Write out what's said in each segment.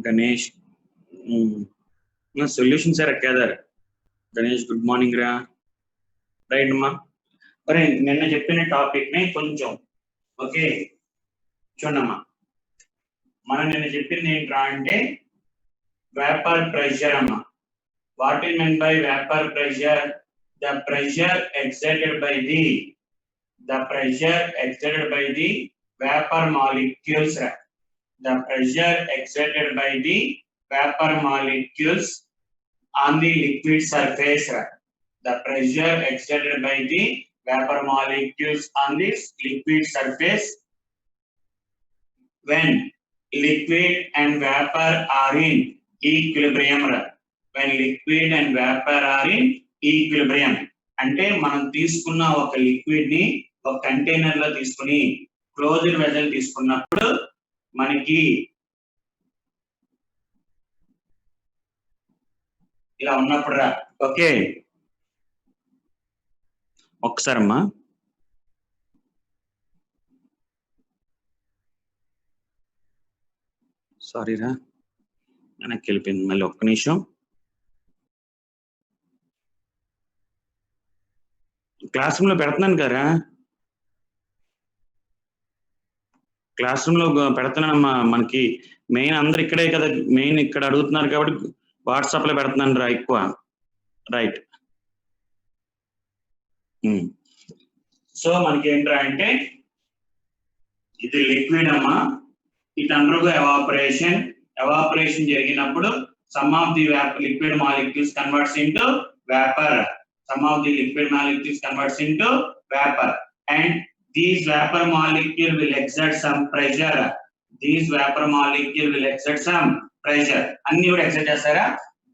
Ganesh solution sir Kedar Ganesh good morning రా right అమ్మా. మరి నిన్న చెప్పిన టాపిక్ ని కొంచెం ఓకే చూడమ్మా. మనం నిన్న చెప్పింది ఏంట్రా అంటే వేపర్ ప్రెషర్ అమ్మా. What is mean by vapour pressure? The pressure exerted by the vapor molecules. The pressure exerted by the vapor molecules on the liquid surface. The pressure exerted by the vapor molecules on this liquid surface when liquid and vapor are in equilibrium. When liquid and vapor are in equilibrium. అంటే మనం తీసుకున్న ఒక liquid ని ఒక container లో తీసుకుని closed vessel తీసుకున్నప్పుడు మనకి ఇలా ఉన్నప్పుడు రా ఓకే ఒకసారమ్మా సారీ రా వెనక్కి వెళ్ళిపోయింది మళ్ళీ ఒక్క నిమిషం. క్లాస్ రూమ్ లో పెడుతున్నాను కదా, క్లాస్ రూమ్ లో పెడుతున్నానమ్మా. మనకి మెయిన్ అందరు ఇక్కడే కదా, మెయిన్ ఇక్కడ అడుగుతున్నారు కాబట్టి వాట్సాప్ లో పెడుతున్నాను రా ఎక్కువ. రైట్. సో మనకి ఏంట్రా అంటే ఇది లిక్విడ్ అమ్మా. ఇట్ అండర్గో ఎవాపరేషన్ జరిగినప్పుడు some of the liquid molecules converts into vapor. Some of the liquid molecules converts into vapor, and these vapor molecule will exert some pressure. These vapor molecule will exert some pressure. Anni kuda exert chestara.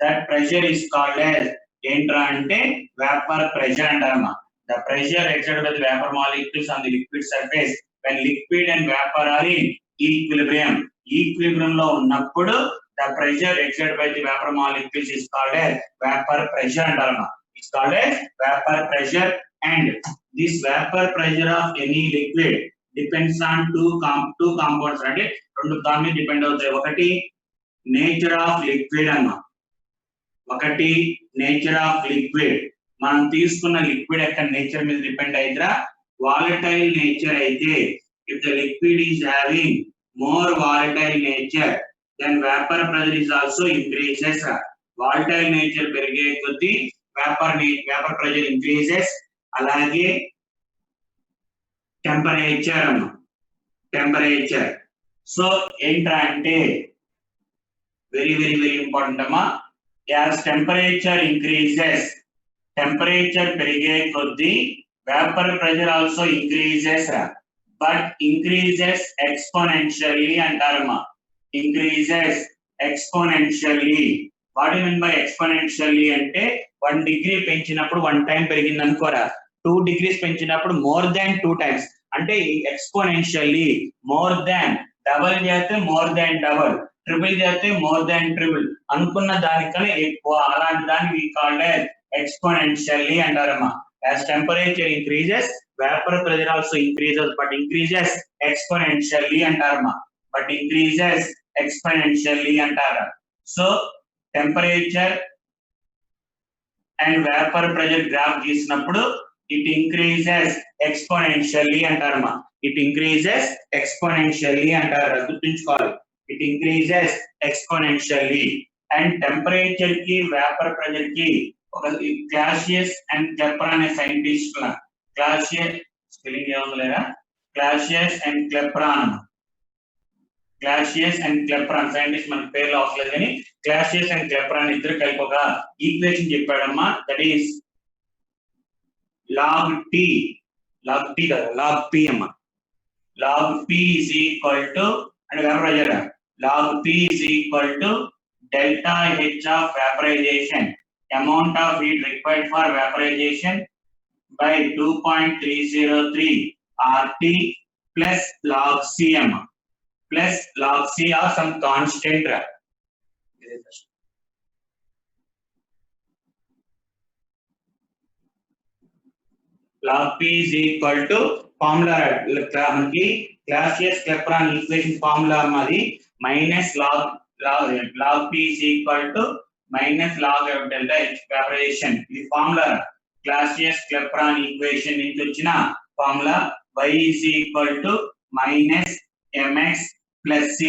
That pressure is called as entra ante vapor pressure antarama. The pressure exerted by the vapor molecules on the liquid surface when liquid and vapor are in equilibrium. Equilibrium lo unnappudu the pressure exerted by the vapor molecules is called as vapor pressure antarama. It's called as vapor pressure, and this vapor pressure of any liquid depends on two components. అంటే రెండు దాని మీద depend అవుతాయి. ఒకటి nature of liquid అన్న, ఒకటి nature of liquid. మనం తీసుకున్న లిక్విడ్ యొక్క నేచర్ మీద డిపెండ్ అయితేరా. వాలటైల్ నేచర్ అయితే if the liquid is having more volatile nature then vapor pressure is also increases. Volatile nature పెరిగే కొద్దీ vapor pressure increases. అలాగే టెంపరేచర్ సో ఏంట్రా అంటే వెరీ వెరీ వెరీ ఇంపార్టెంట్ అమ్మా. యాజ్ టెంపరేచర్ ఇంక్రీజెస్, టెంపరేచర్ పెరిగే కొద్దీ vapour pressure also increases, but increases exponentially అంటారమ్మా. Increases exponentially. What you mean by exponentially అంటే 1 degree పెంచినప్పుడు 1 time పెరిగింది అనుకోరా. 2 degrees పెంచినప్పుడు మోర్ దాన్ 2 times. అంటే ఎక్స్పోనెన్షియల్లీ మోర్ దాన్. డబల్ చేస్తే మోర్ దాన్ డబల్, ట్రిపుల్ చేస్తే మోర్ దాన్ ట్రిపుల్. అనుకున్న దానికన్నా ఎక్కువ, అలాంటి దాన్ని వి కాల్డ్ యాజ్ ఎక్స్పోనెన్షియల్లీ అంటారమ్మా. As temperature increases, vapor pressure also increases, but increases exponentially antarama. But increases exponentially antara. So temperature and vapor pressure graph గీసినప్పుడు it increases exponentially అంటారమ్మా. It increases exponentially అంటారు, గుర్తుంచుకోవాలి. It increases exponentially. And temperature కి vapor pressure కి ఒక Clausius and Clapeyron అనే scientist, Clausius spelling ఏముందిలేరా, Clausius and Clapeyron scientist మనకి పేర్లు అవసరం కానీ క్లాసియస్ అండ్ క్లెప్రాన్ ఇద్దరు కలిపి ఒక ఈక్వేషన్ చెప్పాడమ్మా. దట్ ఈస్ log P కదా, log P అమ్మా. log P is equal to and vapor pressure. log P is equal to delta H of vaporization, amount of heat required for vaporization by 2.303 RT plus log Cm plus log C or some constant. log P is equal to formula మనకి Clausius క్లెప్రాన్ equation formula మాది minus log log P is equal to minus log of delta H vaporization. ఇది formula Clausius-Clapeyron equation నుంచి వచ్చిన formula y is equal to minus mx plus c.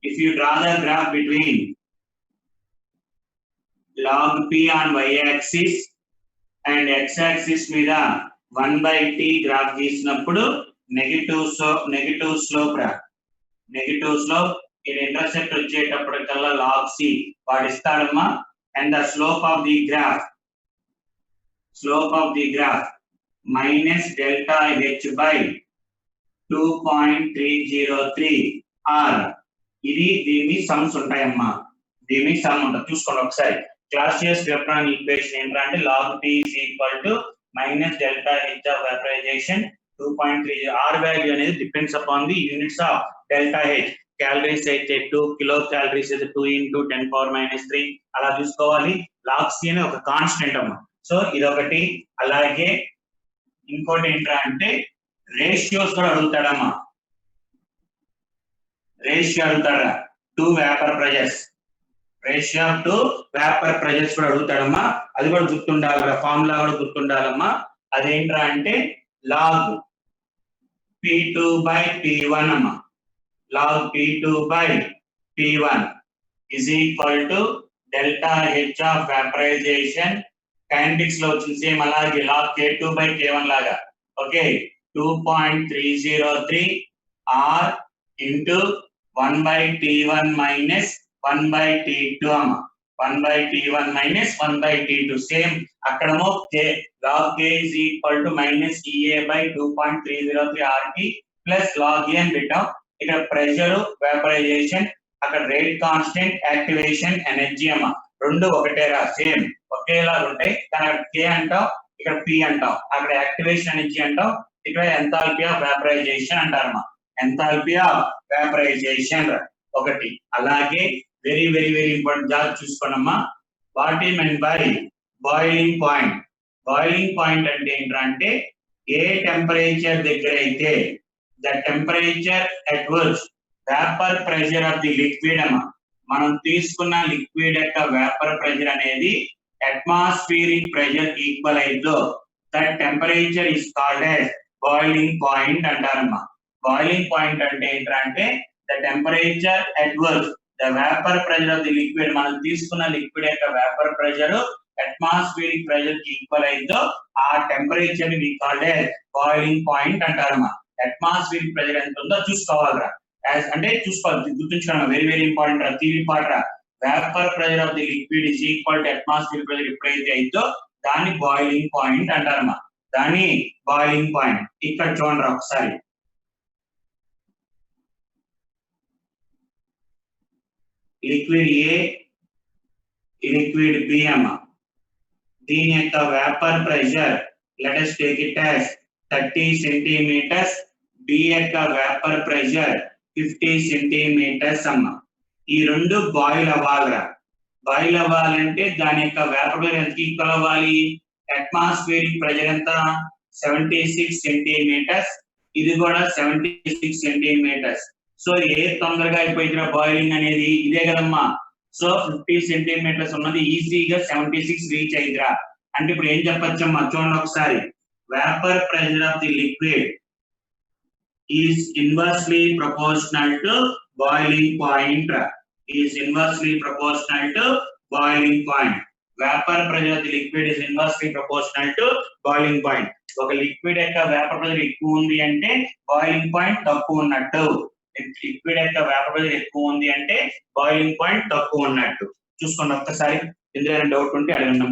If you draw the graph between log P on y-axis and x-axis మీద 1/t graph గీసినప్పుడు negative slope ఇది intercept వచ్చేటప్పటికల్లా log c వాడిస్తాడమ్మా. and the slope of the graph minus delta h by 2.303 r. ఇది దీని sums ఉంటాయమ్మా. దీని some ఉంటుంది చూసుకోండి ఒకసారి. Clausius-Clapeyron ఈక్వేషన్ ఏంటంటే log P is equal to minus delta H of vaporization 2.3. R value అనేది depends upon the units of delta H. Calories అయితే 2 kilocalories అయితే 2 into 10 power minus 3 అలా చూసుకోవాలి. log C అనే ఒక కాన్స్టెంట్ అమ్మా. సో ఇదొకటి. అలాగే ఇంకోటి ఏంటంటే రేషియోస్ కూడా అడుగుతాడమ్మా. రేషియో అడుగుతాడా two vapour pressures. Ratio two vapour pressures కూడా అడుగుతాడమ్మా. అది కూడా గుర్తుండాలి, ఫార్ములా కూడా గుర్తుండాలమ్మా. అదేంట్రా అంటే log P2 by P1 అమ్మా. log P2 by P1 is equal to delta H of vaporization. Kinetics లో వచ్చిన సేమ్ అలాగే log K2 by K1 లాగా. Okay 2.303 R into 1/T1 minus 1/T2 అమ్మా. 1/T1 minus 1/T2 సేమ్ అక్కడమో log K is equal to minus EA by 2.303 RT plus log E అని పెట్టాం. ఇక్కడ pressure vaporisation, అక్కడ రేట్ కాన్స్టెంట్, యాక్టివేషన్ ఎనర్జీ అమ్మా. రెండు ఒకటేరా same ఒకేలా ఉంటాయి. కానీ అక్కడ K అంటాం, ఇక్కడ P అంటాం. అక్కడ యాక్టివేషన్ ఎనర్జీ అంటాం, ఇక్కడ ఎంథాల్పీ ఆఫ్ వేపరైజేషన్ అంటారమ్మా. ఎంథాల్పీ ఆఫ్ వేపరైజేషన్ ఒకటి. అలాగే very very very important job చూసుకోండమ్మా. What is men by boiling point? Boiling point అంటే ఏంటంటే ఏ టెంపరేచర్ దగ్గర అయితే the temperature at which vapor pressure of the liquid అమ్మా. మనం తీసుకున్న లిక్విడ్ యొక్క వేపర్ ప్రెషర్ అనేది అట్మాస్ఫియరిక్ ప్రెషర్ ఈక్వల్ అయిదో that temperature is called as boiling point అంటారమ్మా. బాయిలింగ్ పాయింట్ అంటే ఏంటంటే the temperature at which the vapor pressure of the liquid, మనం తీసుకున్న లిక్విడ్ యొక్క వేపర్ ప్రెషర్ అట్మాస్ఫియరిక్ ప్రెషర్ కి ఈక్వల్ అయిదో ఆ టెంపరేచర్ ని కాల్డ్ as బాయిలింగ్ పాయింట్ అంటారమ్మా. అట్మాస్ఫియరిక్ ప్రెషర్ ఎంత ఉందో చూసుకోవాలరా. అంటే చూసుకోవాలి, గుర్తుంచుకోవాలి. వెరీ వెరీ ఇంపార్టెంట్ రా, థియరీ పార్ట్ రా. Vapour pressure of the liquid is equal to atmospheric pressure ఎప్పుడైతే అయితో దాన్ని బాయిలింగ్ పాయింట్ అంటారమ్మా. దాన్ని బాయిలింగ్ పాయింట్. ఇక్కడ చూడండి ఒకసారి. లిక్విడ్ ఏ, లిక్విడ్ బి అమ్మా. దీని యొక్క vapour pressure let us take it as 30 centimeters. B యొక్క వేపర్ ప్రెషర్ 50 centimeters అమ్మా. ఈ రెండు బాయిల్ అవ్వాలిరా. బాయిల్ అవ్వాలంటే దాని యొక్క వేపర్ ప్రెషర్ ఎంత ఈక్వల్ అవ్వాలి? అట్మాస్ఫియరిక్ ప్రెషర్ ఎంత? 76 centimeters. ఇది కూడా 76 centimeters. సో ఏ తొందరగా అయిపోయిందిరా బాయిలింగ్ అనేది? ఇదే కదమ్మా. సో 50 centimeters ఉన్నది ఈజీగా 76 రీచ్ అయిందిరా. అంటే ఇప్పుడు ఏం చెప్పచ్చమ్మా చూడండి ఒకసారి. Vapour pressure of the liquid is inversely proportional to boiling point. Is inversely proportional to boiling point. Vapor pressure of the liquid is inversely proportional to boiling point. ఒక liquid యొక్క వేపర్ ప్రెషర్ ఎక్కువ ఉంది అంటే boiling point తక్కువ ఉన్నట్టు. Liquid యొక్క vapour pressure ఎక్కువ ఉంది అంటే బాయిలింగ్ పాయింట్ తక్కువ ఉన్నట్టు. చూసుకోండి ఒక్కసారి. ఇందులో డౌట్ ఉంటే అడగండి.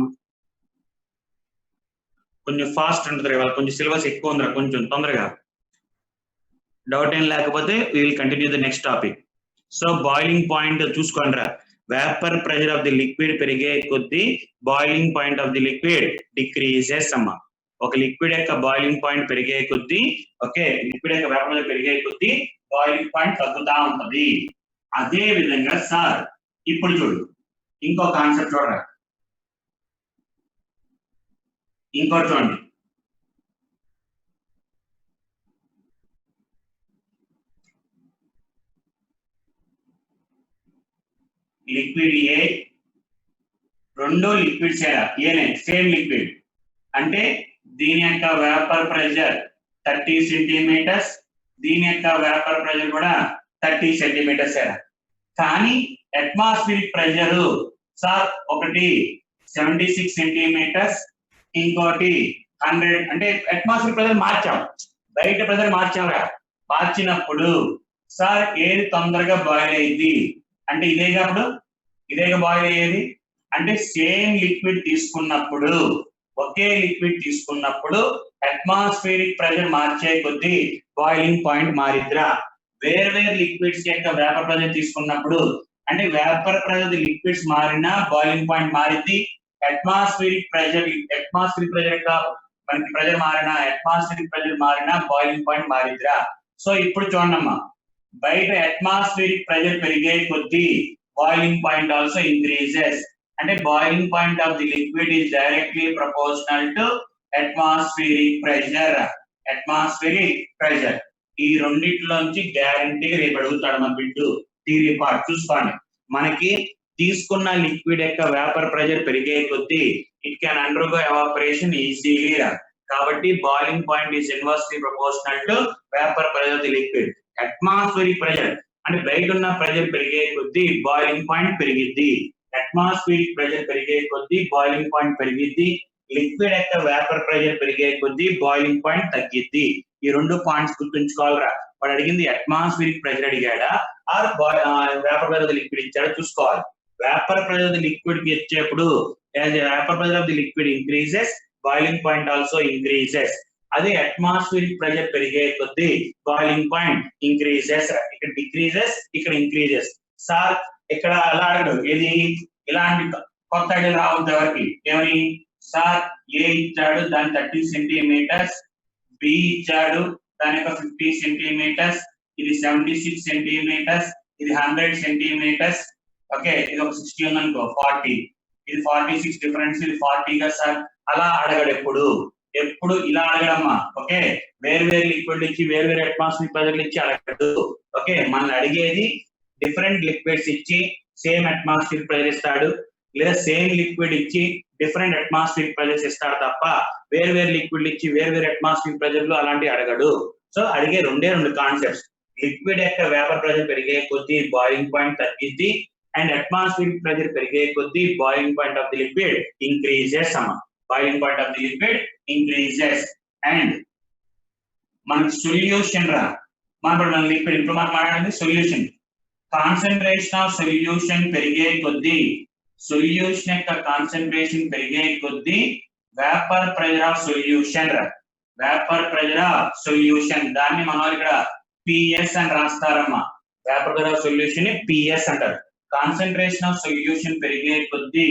కొంచెం ఫాస్ట్ ఉంటుంది కదా, కొంచెం సిలబస్ ఎక్కువ ఉందిరా, కొంచెం తొందరగా. డౌట్ ఏం లేకపోతే we will continue the next topic. So boiling point చూసుకోండి రా. Vapour pressure of the liquid పెరిగే కొద్దీ boiling point of the liquid decreases అమ్మా. ఒక లిక్విడ్ యొక్క బాయిలింగ్ పాయింట్ పెరిగే కొద్దీ, ఓకే, లిక్విడ్ యొక్క వేపర్ ప్రెషర్ పెరిగే కొద్దీ బాయిలింగ్ పాయింట్ తగ్గుతా ఉంటది. అదే విధంగా సార్ ఇప్పుడు చూడు ఇంకో కాన్సెప్ట్ చూడరా. ఇంకోటి చూడండి. లిక్విడ్ ఏ, రెండు లిక్విడ్స్ ఏనే సేమ్ లిక్విడ్ అంటే దీని యొక్క వేపర్ ప్రెషర్ 30 సెంటీమీటర్స్, దీని యొక్క వేపర్ ప్రెషర్ కూడా 30 సెంటీమీటర్స్ కానీ అట్మాస్ఫిరిక్ ప్రెషర్ సార్ ఒకటి 76 సెంటీమీటర్స్, ఇంకోటి 100. అంటే అట్మాస్ఫిరిక్ ప్రెషర్ మార్చాం, బయట ప్రెషర్ మార్చాంరా. మార్చినప్పుడు సార్ ఏది తొందరగా బాయిల్ అయ్యింది అంటే ఇదేగా బాయిల్ అయ్యేది. అంటే సేమ్ లిక్విడ్ తీసుకున్నప్పుడు, ఒకే లిక్విడ్ తీసుకున్నప్పుడు అట్మాస్ఫిరిక్ ప్రెషర్ మార్చే కొద్దీ బాయిలింగ్ పాయింట్ మారిద్రా. వేరు లిక్విడ్స్ యొక్క వేపర్ ప్రెషర్ తీసుకున్నప్పుడు అంటే వేపర్ ప్రెషర్ లిక్విడ్స్ మారినా బాయిలింగ్ పాయింట్ మారిద్ది. అట్మాస్ఫిరిక్ ప్రెషర్ యొక్క మనకి ప్రెషర్ మారినా, అట్మాస్ఫిరిక్ ప్రెషర్ మారినా బాయిలింగ్ పాయింట్ మారిద్రా. సో ఇప్పుడు చూడమ్మా, బయట అట్మాస్ఫిరిక్ ప్రెషర్ పెరిగే కొద్దీ బాయిలింగ్ పాయింట్ ఆల్సో ఇంక్రీజెస్. అంటే boiling point of the liquid is directly proportional to atmospheric pressure. ఈ రెండిట్లోంచి గ్యారంటీగా రేపు అడుగుతాడు మన బిడ్డు థియరీ పార్ట్. చూసుకోండి, మనకి తీసుకున్న లిక్విడ్ యొక్క వేపర్ ప్రెషర్ పెరిగే కొద్దీ it can undergo evaporation easily. కాబట్టి boiling point is inversely proportional to vapour pressure of the liquid. Atmospheric pressure అంటే బయట ఉన్న ప్రెషర్ పెరిగే కొద్దీ బాయిలింగ్ పాయింట్ పెరిగిద్ది. అట్మాస్ఫిరిక్ ప్రెషర్ పెరిగే కొద్దీ బాయిలింగ్ పాయింట్ పెరిగిద్ది. లిక్విడ్ యొక్క వేపర్ ప్రెషర్ పెరిగే కొద్దీ బాయిలింగ్ పాయింట్ తగ్గిద్ది. ఈ రెండు పాయింట్స్ గుర్తుంచుకోవాలరా. వాడు అడిగింది అట్మాస్ఫిరిక్ ప్రెషర్ అడిగాడా or vapour pressure of the liquid ఇచ్చాడా చూసుకోవాలి. Vapour pressure of the liquid కి ఇచ్చేప్పుడు vapour pressure of the liquid increases, boiling point also increases. అదే అట్మాస్ఫిరిక్ ప్రెషర్ పెరిగే కొద్దీ బాయిలింగ్ పాయింట్ ఇంక్రీజెస్. ఇక్కడ డిక్రీజెస్, ఇక్కడ ఇంక్రీజెస్. సార్ ఇక్కడ అలా అడగడు, ఏది ఇలాంటి కొత్త ఐడియా రావద్దు ఎవరికి. ఏమని సార్ ఏ ఇచ్చాడు దాని 30 సెంటీమీటర్స్, బి ఇచ్చాడు దాని యొక్క 50 సెంటీమీటర్స్, ఇది 76 సెంటీమీటర్స్, ఇది 100 సెంటీమీటర్స్. ఓకే, ఇది ఒక 60 ఉందనుకో 40, ఇది 46 డిఫరెన్స్, ఇది 40 గా సార్ అలా అడగడు. ఎప్పుడు ఇలా అడగడమ్మా. ఓకే, వేరు లిక్విడ్ ఇచ్చి వేరు అట్మాస్ఫిరిక్ ప్రెషర్ ఇచ్చి అడగడు. ఓకే, మనల్ని అడిగేది డిఫరెంట్ లిక్విడ్స్ ఇచ్చి సేమ్ అట్మాస్ఫిరిక్ ప్రెషర్ ఇస్తాడు, లేదా సేమ్ లిక్విడ్ ఇచ్చి డిఫరెంట్ అట్మాస్ఫిరిక్ ప్రెషర్స్ ఇస్తాడు తప్ప వేరు లిక్విడ్ ఇచ్చి వేరు అట్మాస్ఫిరిక్ ప్రెషర్లు అలాంటివి అడగడు. సో అడిగే రెండు కాన్సెప్ట్స్. లిక్విడ్ యొక్క వేపర్ ప్రెషర్ పెరిగే కొద్దీ బాయిలింగ్ పాయింట్ తగ్గిద్ది, అండ్ అట్మాస్ఫిరిక్ ప్రెషర్ పెరిగే కొద్దీ boiling point of the liquid increases అమ్మా. Boiling point of the liquid increases. And మనకి సొల్యూషన్ రా, మన లిక్విడ్ ఇప్పుడు మనం మాట్లాడింది సొల్యూషన్. కాన్సన్ట్రేషన్ ఆఫ్ సొల్యూషన్ పెరిగే కొద్దీ, సొల్యూషన్ యొక్క కాన్సన్ట్రేషన్ పెరిగే కొద్దీ వేపర్ ప్రెషర్ ఆఫ్ సొల్యూషన్ దాన్ని మనం ఇక్కడ పిఎస్ అని రాస్తారమ్మా. వేపర్ ప్రెషర్ ఆఫ్ సొల్యూషన్ ని పిఎస్ అంటారు. కాన్సన్ట్రేషన్ ఆఫ్ సొల్యూషన్ పెరిగే కొద్దీ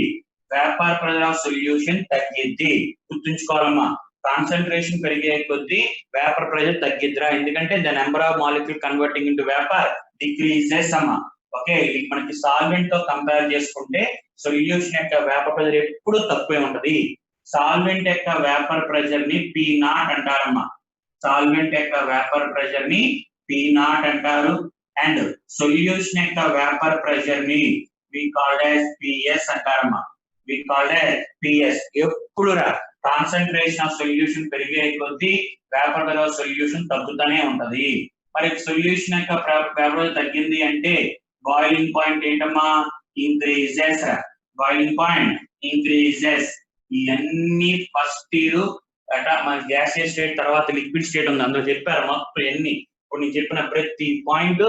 వేపర్ ప్రెషర్ ఆఫ్ సొల్యూషన్ తగ్గిద్ది. గుర్తుంచుకోవాలమ్మా, కాన్సన్ట్రేషన్ పెరిగే కొద్దీ వేపర్ ప్రెషర్ తగ్గిద్దిరా. ఎందుకంటే the number of molecule converting into vapour decreases అమ్మా. ఓకే, మనకి సాల్వెంట్ తో కంపేర్ చేసుకుంటే సొల్యూషన్ యొక్క వేపర్ ప్రెషర్ ఎప్పుడు తక్కువే ఉంటది. సాల్వెంట్ యొక్క వేపర్ ప్రెషర్ ని P0 అంటారమ్మా. సాల్వెంట్ యొక్క వేపర్ ప్రెషర్ ని P0 అంటారు. అండ్ సొల్యూషన్ యొక్క వేపర్ ప్రెషర్ ని వి కాల్డ్ యాజ్ PS అంటారమ్మా. We called as PS. ఎప్పుడు కాన్సన్ట్రేషన్ ఆఫ్ సొల్యూషన్ పెరిగే కొద్దీ వేపర్ ప్రెషర్ ఆఫ్ సొల్యూషన్ తగ్గుతూనే ఉంటది. మరి సొల్యూషన్ యొక్క వేపర్ ప్రెషర్ తగ్గింది అంటే బాయిలింగ్ పాయింట్ ఏంటమ్మా? ఇంక్రీజెస్. Boiling point increases. ఇవన్నీ ఫస్ట్ ఇయర్ మన గ్యాసియస్ స్టేట్ తర్వాత లిక్విడ్ స్టేట్ ఉంది, అందులో చెప్పారు మొత్తం ఎన్ని. ఇప్పుడు నేను చెప్పిన ప్రతి point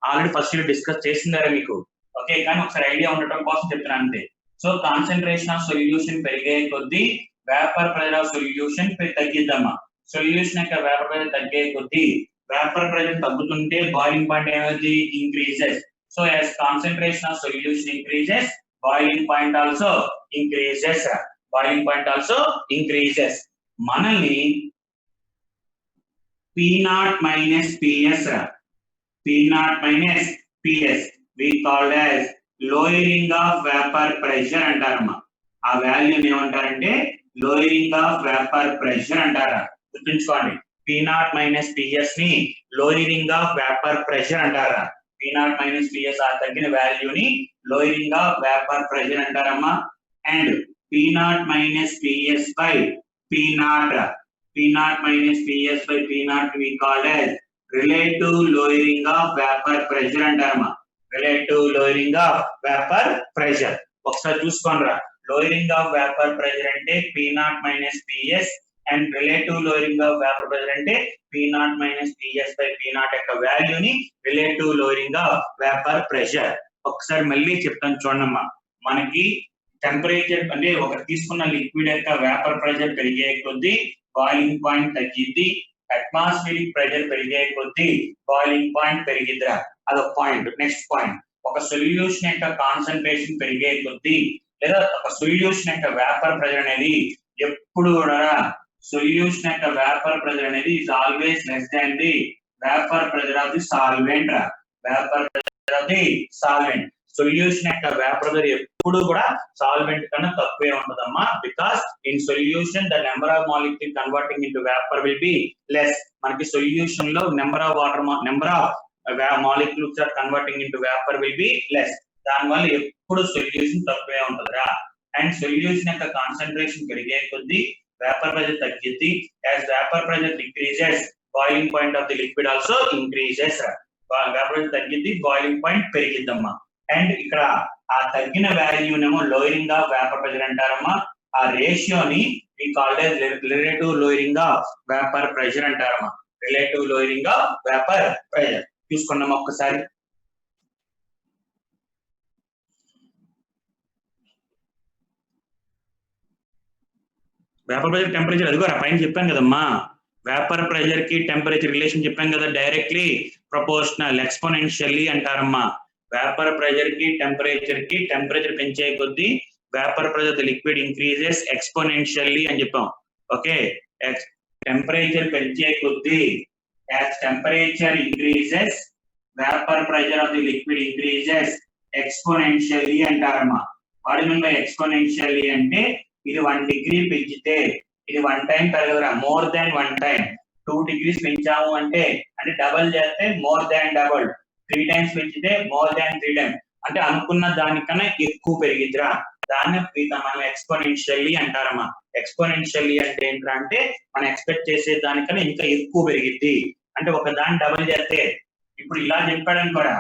already first year discuss చేసిందారా మీకు. ఓకే, కానీ ఒకసారి ఐడియా ఉండటం కోసం చెప్తున్నాను అంతే. సో కాన్సన్ట్రేషన్ ఆఫ్ సొల్యూషన్ పెరిగే కొద్దీ వేపర్ ప్రెషర్ ఆఫ్ సొల్యూషన్ తగ్గిద్దమ్మా. సొల్యూషన్ యొక్క వేపర్ ప్రెషర్ తగ్గే కొద్దీ వేపర్ ప్రెషర్ తగ్గుతుంటే బాయిలింగ్ పాయింట్ ఏమవుతుంది? Increases. So as concentration of solution increases, boiling point also increases. Boiling point also increases. మనల్ని P0 minus PS, P0 minus PS we called as lowering of vapor pressure అంటారమ్మా. ఆ value ఏమంటారంటే lowering of vapour pressure అంటారా. గుర్తుంచుకోండి, P0 minus PS ని lowering of vapour pressure అంటారా. P0 minus PS ఆ తగ్గిన వాల్యూని లోయరింగ్ ఆఫ్ వేపర్ ప్రెషర్ అంటారమ్మా. And P0 minus PS by P0 minus PS by P0 we call as relative lowering of vapor pressure అంటారమ్మా. relative lowering of vapor pressure ఒకసారి చూసుకోండిరా. lowering of vapor pressure అంటే P0 minus PS and relative lowering of vapor pressure అంటే P0 minus PS by P0 యొక్క వాల్యూని relative lowering of vapor pressure. ఒకసారి మళ్ళీ చెప్తాను చూడమ్మా. మనకి టెంపరేచర్ అంటే ఒక తీసుకున్న లిక్విడ్ యొక్క వేపర్ ప్రెషర్ పెరిగే కొద్దీ బాయిలింగ్ పాయింట్ తగ్గిద్ది. అట్మాస్ఫియరిక్ ప్రెషర్ పెరిగే కొద్దీ బాయిలింగ్ పాయింట్ పెరిగిద్దిరా. అదొక పాయింట్. నెక్స్ట్ పాయింట్, ఒక సొల్యూషన్ యొక్క కాన్సన్ట్రేషన్ పెరిగే కొద్దీ లేదా ఒక సొల్యూషన్ యొక్క వేపర్ ప్రెషర్ అనేది ఎప్పుడు కూడా సొల్యూషన్ యొక్క వేపర్ ప్రెషర్ అనేది is always less than the vapour pressure of the solvent రా. Vapour pressure of the solvent solution యొక్క వేపర్ ప్రెషర్ ఎప్పుడు కూడా సాల్వెంట్ కన్నా తక్కువే ఉంటుందమ్మా. Because in solution the number of molecule converting into vapour will be less. మనకి solution లో number of molecules are converting into vapour will be less. దానివల్ల ఎప్పుడు సొల్యూషన్ తక్కువే ఉంటుందిరా. అండ్ సొల్యూషన్ యొక్క కాన్సన్ట్రేషన్ పెరిగే కొద్దీ వేపర్ ప్రెషర్ తగ్గిద్ది. As vapour pressure decreases boiling point of the liquid also increases రా. వేపర్ ప్రెషర్ తగ్గిద్ది, బాయిలింగ్ పాయింట్ పెరిగిద్దమ్మా. అండ్ ఇక్కడ ఆ తగ్గిన వాల్యూనేమో లోయరింగ్ ఆఫ్ వేపర్ ప్రెషర్ అంటారమ్మా. ఆ రేషియోని we called as relative lowering of vapour pressure అంటారమ్మా. Relative lowering of vapour pressure చూసుకున్నాం ఒక్కసారి. వేపర్ ప్రెషర్ టెంపరేచర్ అదిగో పైన చెప్పాను కదమ్మా. వేపర్ ప్రెషర్ కి టెంపరేచర్ రిలేషన్ చెప్పాం కదా, directly proportional exponentially అంటారమ్మా. Vapour pressure కి టెంపరేచర్ పెంచే కొద్దీ vapour pressure the liquid increases exponentially అని చెప్పాం. ఓకే, టెంపరేచర్ పెంచే కొద్దీ as temperature increases vapour pressure of the liquid increases exponentially అంటారమ్మా. What you mean by exponentially అంటే ఇది 1 డిగ్రీ పెంచితే ఇది 1 టైం పెరగదురా. More than 1 time. 2 degrees పెంచాము అంటే డబల్ చేస్తే మోర్ దాన్ డబల్. 3 times పెంచితే మోర్ దాన్ 3 times అంటే అనుకున్న దానికన్నా ఎక్కువ పెరిగిద్దిరా. దాన్ని మనం ఎక్స్పోనెన్షియల్లీ అంటారమ్మా. ఎక్స్పోనెన్షియల్లీ అంటే ఏంటంటే అంటే మనం ఎక్స్పెక్ట్ చేసే దానికన్నా ఇంకా ఎక్కువ పెరిగిద్ది. అంటే ఒక దాన్ని డబల్ చేస్తే ఇప్పుడు ఇలా చెప్పాడని కూడా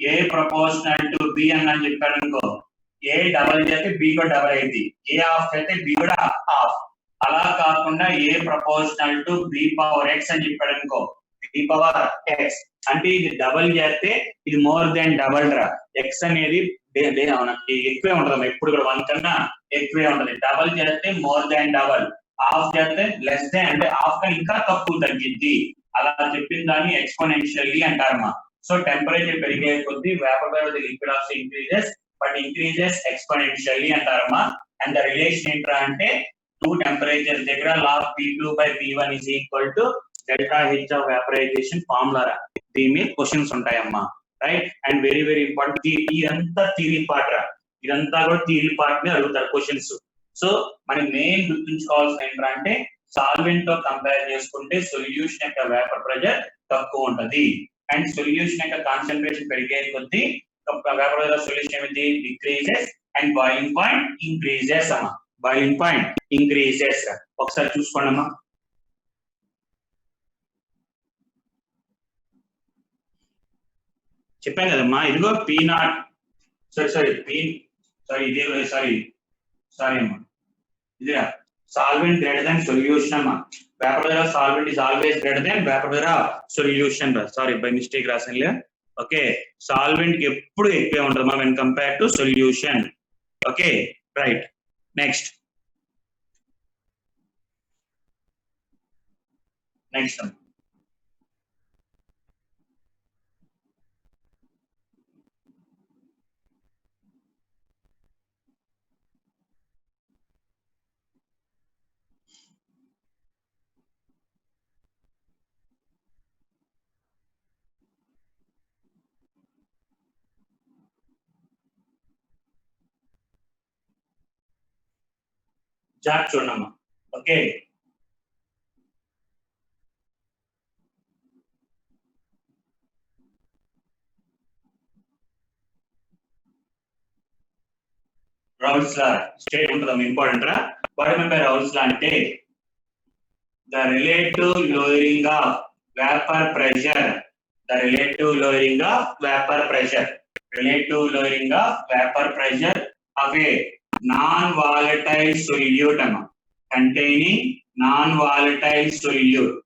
ఏ ప్రపోర్షనల్ టు బి అని చెప్పాడు అనుకో, ఏ డబల్ చేస్తే బి కూడా డబల్ అయింది, ఏ హాఫ్ అయితే బి కూడా హాఫ్. అలా కాకుండా A proportional to B power X అని చెప్పాడు అనుకో, బి పవర్ ఎక్స్ అంటే ఇది డబల్ చేస్తే ఇది మోర్ దాన్ డబల్ రా. ఎక్స్ అనేది ఎక్కువే ఉంటది ఎప్పుడు కూడా 1 కన్నా ఎక్కువే ఉంటది. డబల్ చేస్తే మోర్ దాన్ డబల్, హాఫ్ చేస్తే లెస్ దాన్ అంటే హాఫ్ కన్నా ఇంకా తక్కువ తగ్గిద్ది. అలా చెప్పిన దాన్ని ఎక్స్పోనెన్షియల్లీ అంటారమ్మా. సో టెంపరేచర్ పెరిగే కొద్దీ vapour pressure the liquid also increases but increases exponentially అంటారమ్మా. అండ్ ద రిలేషన్ ఏంట్రా అంటే 2 టెంపరేచర్ దగ్గర log P2 by P1 is equal to delta H of vaporization formula రా. దీని మీద క్వశ్చన్స్ ఉంటాయమ్మా, right. And very very important, ఇదంతా theory part రా. ఇదంతా కూడా థియరీ పార్ట్ ని అడుగుతారు క్వశ్చన్స్. సో మనం మెయిన్ గుర్తుంచుకోవాల్సిన ఏంటంటే సాల్వెంట్ తో కంపేర్ చేసుకుంటే సొల్యూషన్ యొక్క వేపర్ ప్రెషర్ తక్కువ ఉంటది. అండ్ సొల్యూషన్ యొక్క కాన్సన్ట్రేషన్ పెరిగే కొద్దీ వేపర్ ప్రెషర్ సొల్యూషన్ ఏమిటి decreases and boiling point increases అమ్మా. Boiling point increases. ఒకసారి చూసుకోండి అమ్మా. చెప్పాను కదమ్మా, ఇదిగో P0 సారీ అమ్మా, ఇదిరా solvent greater than solution అమ్మా. vapor pressure of solvent is always greater than vapor pressure of solution రా. సారీ బై మిస్టేక్ రాసానులే. ఓకే, సాల్వెంట్ కి ఎప్పుడు ఎక్కువే ఉంటుంది when compared to solution. Okay right. Next chart చూడమ్మా. ఓకే, రౌల్స్ లా స్టేట్ ఉంటుంది important రా. What mean by Raoult's law అంటే the relative lowering of vapor pressure, the relative lowering of vapor pressure, relative lowering of vapor pressure of a non-volatile solute containing non-volatile solute,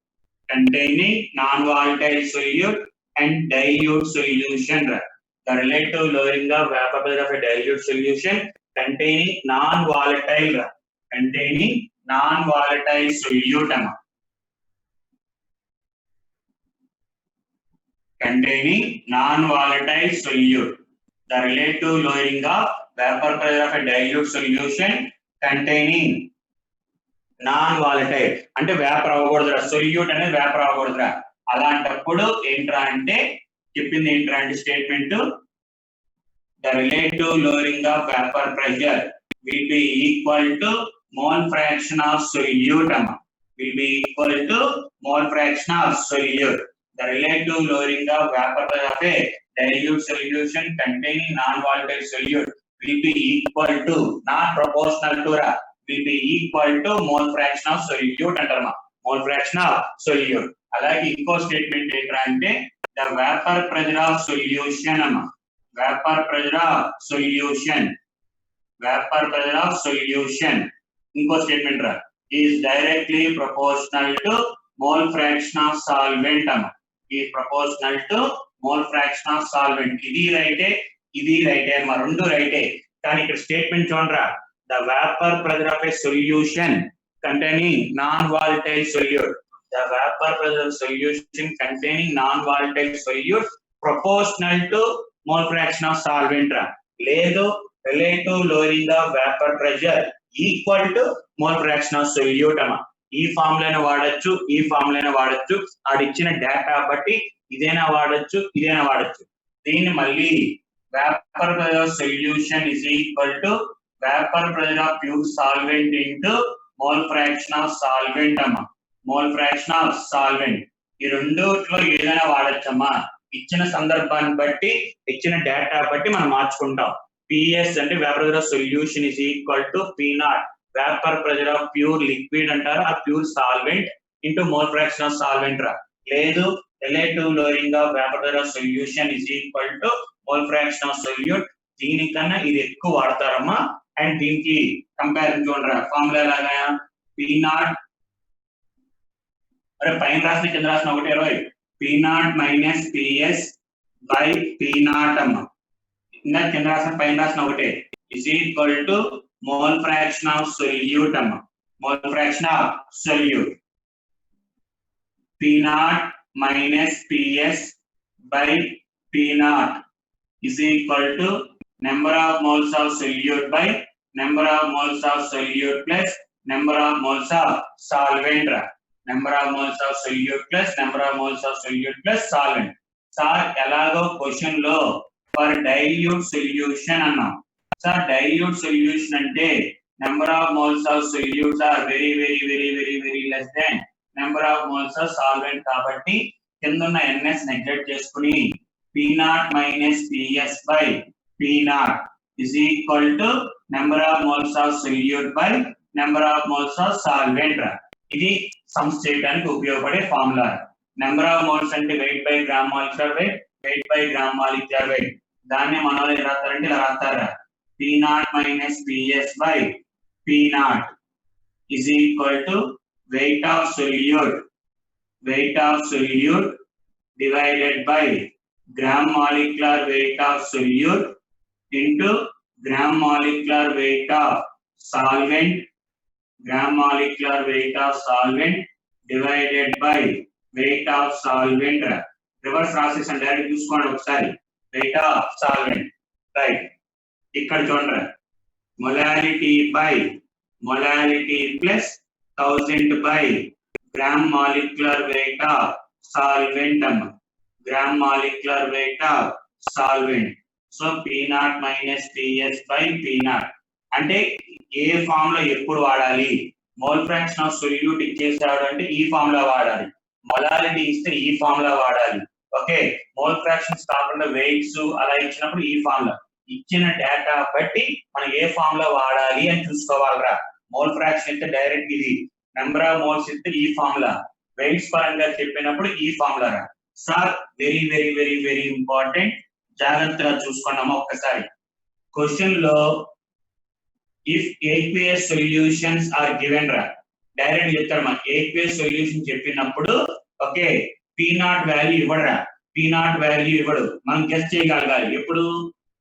containing non-volatile solute and dilute solution. The relative lowering of vapor pressure of a dilute solution containing non-volatile, containing non-volatile solute containing non-volatile solute. The relative lowering of vapor pressure of a dilute solution containing non-volatile అంటే vapour అవ్వకూడదురా, solute అనేది vapour అవ్వకూడదురా. అలాంటప్పుడు ఏంట్రా అంటే చెప్పింది ఏంట్రా అంటే statement the relative lowering of vapor pressure will be equal to mole fraction of solute will be equal to mole fraction of solute. The relative lowering of vapor pressure of a dilute solution containing non-volatile solute will be equal to, not proportional to, will be equal to mole fraction of solute antarma, mole fraction of solute. అలాగే ఇంకో statement ఏంట్రా అంటే the vapor pressure of solution vapor pressure of solution, vapor pressure of solution ఇంకో statement రా is directly proportional to mole fraction of solvent is proportional to mole fraction of solvent. ఇది రైటే అమ్మా, రెండు రైటే. కానీ ఇక్కడ స్టేట్మెంట్ చూడరా, the vapor pressure of a solution containing non-volatile solute, the vapor pressure of solution containing non-volatile solute proportional to mole fraction of solvent లేదు relative lowering of vapor pressure equal to mole fraction of solute ఈ ఫార్ములాను వాడచ్చు, ఈ ఫార్ములాను వాడచ్చు. ఆడిచ్చిన data బట్టి ఇదేనా వాడచ్చు, ఇదేనా వాడచ్చు. దీన్ని మళ్ళీ vapor pressure of solution is equal to vapor pressure of pure solvent into mole fraction of solvent mole fraction of solvent. ఈ రెండుట్లో ఏదైనా వాడచ్చమ్మా. ఇచ్చిన సందర్భాన్ని బట్టి, ఇచ్చిన డేటా బట్టి మనం మార్చుకుంటాం. PS అంటే vapor pressure of solution is equal to P0 vapor pressure of pure liquid అంటారు, ఆ pure solvent into mole fraction of solvent రా. లేదు relative lowering of vapor pressure of solution is equal to mole fraction of solute. దీనికన్నా ఇది ఎక్కువ వాడతారమ్మా. And దీనికి comparison చూడరా, ఫార్ములా లాగా P0 అరే పైన రాసిన కింద రాసిన ఒకటి 20 P0 minus PS by P0 అమ్మా. ఇంకా కింద రాసిన పైన రాసిన ఒకటే is equal to mole fraction of solute mole fraction of solute. P0 minus PS by P0 is equal to number of moles of solute by number of moles of solute plus number of moles of solvent number of moles of solute plus number of moles of solute plus solvent. Sir ఎలాగో question లో for dilute solution అన్నాం. Sir dilute solution అంటే number of moles of solutes are very very very very very less than number of moles of solvent కాబట్టి కింద ఉన్న NS neglect చేసుకుని P0 minus PS by P0 is equal to number of moles of solute by number of moles of solvent. ఇది sums చేయడానికి ఉపయోగపడే formula. Number of moles అంటే weight by gram molecular wait, wait by gram molecular wait. దాన్ని మన వాళ్ళు రాస్తారంటే ఇలా రాస్తారా, P0 minus PS by P0 is equal to weight of solute divided by gram molecular weight of solute into gram molecular weight of solvent, gram molecular weight of solvent divided by weight of solvent. Reverse process and direct చూసుకోండి ఒకసారి. weight of solvent, right? ఇక్కడ చూడండి, molality by molality plus 1000 by gram molecular weight of solvent gram molecular weight of solvent. So P0 minus PS by P0 అంటే ఏ formula ఎప్పుడు వాడాలి? Mole fraction of solute ఇచ్చేసాడు అంటే ఈ ఫార్ములా వాడాలి, molality ఇస్తే ఈ ఫార్ములా వాడాలి. ఓకే, మోల్ ఫ్రాక్షన్స్ కాకుండా వెయిట్స్ అలా ఇచ్చినప్పుడు ఈ ఫార్ములా. ఇచ్చిన డేటా బట్టి మనం ఏ ఫార్ములా వాడాలి అని చూసుకోవాలరా. మోల్ ఫ్రాక్షన్ అయితే డైరెక్ట్ ఇది, నెంబర్ ఆఫ్ మోల్స్ అయితే ఈ ఫార్ములా, వెయిట్స్ పరంగా చెప్పినప్పుడు ఈ ఫార్ములా రా. Sir very very very very important, జాగ్రత్తగా చూసుకున్నాము ఒక్కసారి. క్వశ్చన్ లో if aqueous solutions are given రా, డైరెక్ట్ చెప్తారు మనకి. ఏక్వియస్ సొల్యూషన్ చెప్పినప్పుడు ఓకే పి నాట్ వాల్యూ ఇవ్వడరా, పి నాట్ వాల్యూ ఇవ్వడు, మనం గెస్ చేయగలగాలి. ఎప్పుడు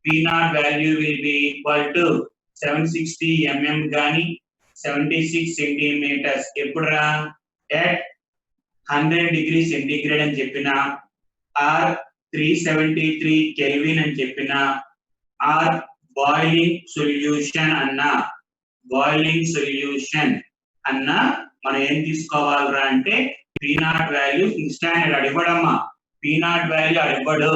P naught value will be equal to 760 mm గాని 76 సెంటీమీటర్స్ ఎప్పుడు రా, ఎట్ 100 డిగ్రీ సెంటీగ్రేడ్ అని చెప్పిన, ఆర్ 373 కెల్విన్ అని చెప్పిన, ఆర్ బాయిలింగ్ సొల్యూషన్ అన్న, బాయిలింగ్ సొల్యూషన్ అన్న మనం ఏం తీసుకోవాలరా అంటే పి నాట్ వాల్యూ స్టాండర్డ్ అడివ్వడమ్మా. పి నాట్ వాల్యూ అడివ్వడు,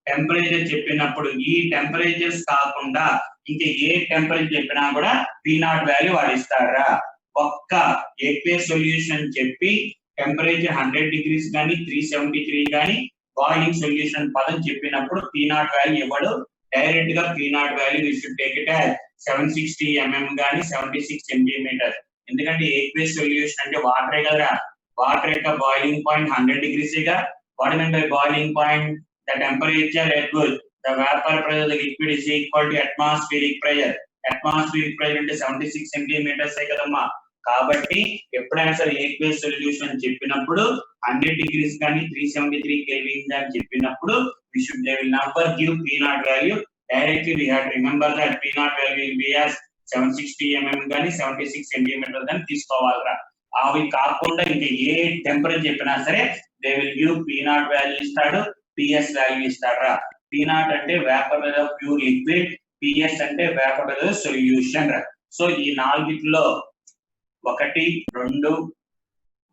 టెంపరేచర్ చెప్పినప్పుడు ఈ టెంపరేచర్స్ కాకుండా ఇంకా ఏ టెంపరేచర్ చెప్పినా కూడా పి నాట్ వాల్యూ వాడిస్తారా. ఒక్క ఏక్వియస్ సొల్యూషన్ చెప్పి టెంపరేచర్ 100 డిగ్రీస్ కానీ 373 కానీ బాయిలింగ్ సొల్యూషన్ పదం చెప్పినప్పుడు పి నాట్ వాల్యూ ఇవ్వడు, డైరెక్ట్ గా P naught value we should take it as 760 mm కానీ 76 సెంటీమీటర్. ఎందుకంటే ఏక్వియస్ సొల్యూషన్ అంటే వాటరే కదరా, వాటర్ యొక్క బాయిలింగ్ పాయింట్ 100 డిగ్రీస్ గా. What mean by boiling point, the temperature at which the vapor pressure of the liquid is equal to atmospheric pressure. Atmospheric pressure అంటే 76 centimetres కదమ్మా. కాబట్టి ఎప్పుడైనా సరే ఏక్వియస్ సొల్యూషన్ చెప్పినప్పుడు 100 డిగ్రీస్ కానీ 373 కెల్విన్ అని చెప్పినప్పుడు we should they will never give P naught value. Directly we have to remember that P naught value will be as 760 mm కానీ 76 సెంటీమీటర్స్ అని తీసుకోవాలరా. అవి కాకుండా ఇంకా ఏ టెంపరేచర్ చెప్పినా సరే they will give P naught value ఇస్తాడు, పిఎస్ వాల్యూ ఇస్తారా. P naught అంటే vapour of pure liquid, PS అంటే వేపర్ ఆఫ్ సొల్యూషన్. సో ఈ నాలుగిట్లో 1, 2,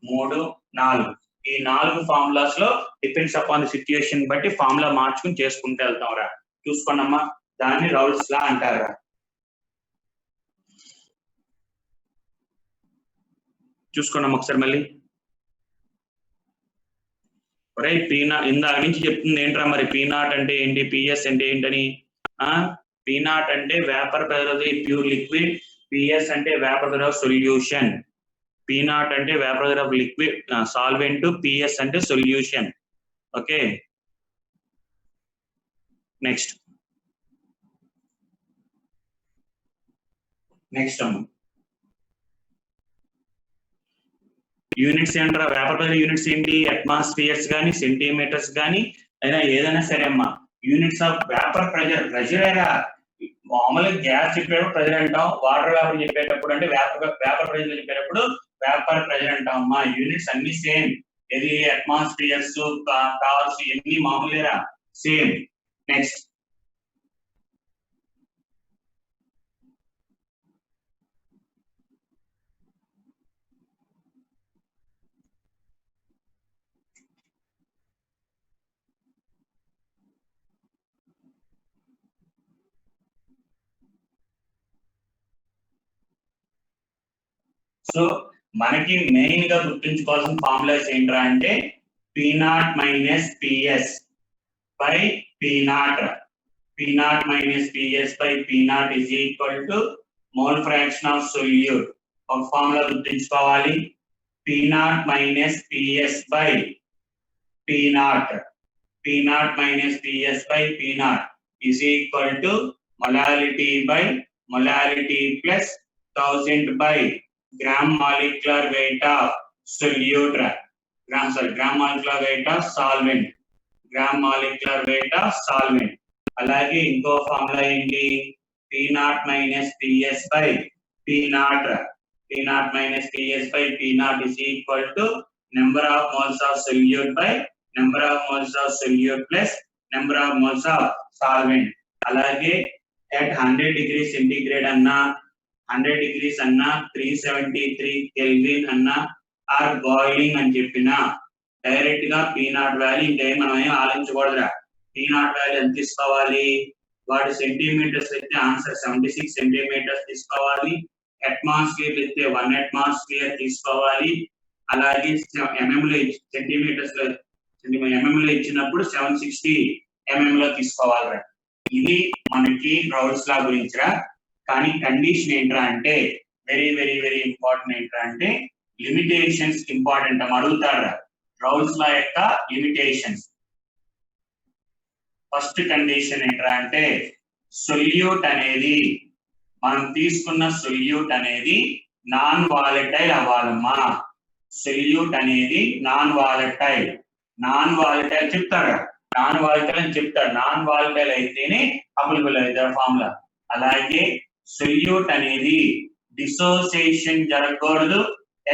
3, 4 ఈ 4 ఫార్ములాస్ లో డిపెండ్స్ అపాన్ ది సిచ్యుయేషన్ బట్టి ఫార్ములా మార్చుకుని చేసుకుంటూ వెళ్తాం రా. చూసుకోండమ్మా, దాన్ని రౌల్స్ లా అంటారా. చూసుకోండి ఒకసారి మళ్ళీ. ఇందాక నుంచి చెప్తుంది ఏంట్రా మరి, పి నాట్ అంటే ఏంటి, పిఎస్ అంటే ఏంటని. పి నాట్ అంటే vapour pressure of the pure liquid, PS అంటే vapour pressure of solution. P naught అంటే vapour pressure of liquid solvent, PS అంటే సొల్యూషన్. ఓకే నెక్స్ట్ అమ్మ యూనిట్స్ ఏంట్రా, వేపర్ ప్రెషర్ యూనిట్స్ ఏంటి, అట్మాస్ఫియర్స్ కానీ సెంటీమీటర్స్ కానీ అయినా ఏదైనా సరే అమ్మా. యూనిట్స్ ఆఫ్ వేపర్ ప్రెషర్, ప్రెషరేగా మామూలుగా గ్యాస్ చెప్పేటప్పుడు ప్రెషర్ అంటాం, వాటర్ వేపర్ చెప్పేటప్పుడు అంటే వేపర్ ప్రెషర్ చెప్పేటప్పుడు వేపర్ ప్రెషర్ అంటాం అమ్మా. యూనిట్స్ అన్ని సేమ్, ఇది అట్మాస్ఫియర్స్ కార్స్ ఇవన్నీ మామూలుగా సేమ్. నెక్స్ట్ సో మనకి మెయిన్ గా గుర్తుంచుకోవాల్సిన ఫార్ములాస్ ఏంట్రా అంటే P not minus PS by P not. P not minus PS by P not is equal to mole fraction of solute. ఒక ఫార్ములా గుర్తుంచుకోవాలి, P not minus PS by P not. P not minus PS by P not is equal to molality by molality plus 1000 by gram molecular weight of solute, gram molecular weight of solvent, gram molecular weight of solvent. అలాగే ఇంకో formula ఏంటి, P naught minus PS by P naught. P naught minus PS by P naught is equal to number of moles of solute by number of moles of solute plus number of moles of solvent. అలాగే at 100 degree centigrade అన్నా 100 degrees అన్నా 373 kelvin అన్నా are boiling అని చెప్పినా direct గా P naught value ఇంకే మనం ఏం ఆలోచించకూడదురా. పి నాట్ వాల్యూ ఎంత తీసుకోవాలి, వాటి సెంటీమీటర్స్ అయితే ఆన్సర్ 76 సెంటీమీటర్స్ తీసుకోవాలి, అట్మాస్ఫియర్ అయితే 1 అట్మాస్ఫియర్ తీసుకోవాలి. అలాగే ఎంఎం లో సెంటీమీటర్స్ లో ఎంఎం లో ఇచ్చినప్పుడు 760 ఎంఎం లో తీసుకోవాలి. ఇది మనకి రౌల్స్ లా గురించిరా. కానీ కండిషన్ ఏంట్రా అంటే వెరీ వెరీ వెరీ ఇంపార్టెంట్ ఏంట్రా అంటే లిమిటేషన్స్ ఇంపార్టెంట్ అని అడుగుతారా రౌల్స్ లా యొక్క లిమిటేషన్స్. ఫస్ట్ కండిషన్ ఏంట్రా అంటే సొల్యూట్ అనేది మనం తీసుకున్న సొల్యూట్ అనేది నాన్ వాలటైల్ అవ్వాలమ్మా. సొల్యూట్ అనేది నాన్ వాలటైల్ చెప్తారా, నాన్ వాలటైల్ అని చెప్తారు. నాన్ వాలటైల్ అయితేనే అప్లికబుల్ అవుతారు ఫార్ములా. అలాగే సొల్యూట్ అనేది డిసోసియేషన్ జరగకూడదు,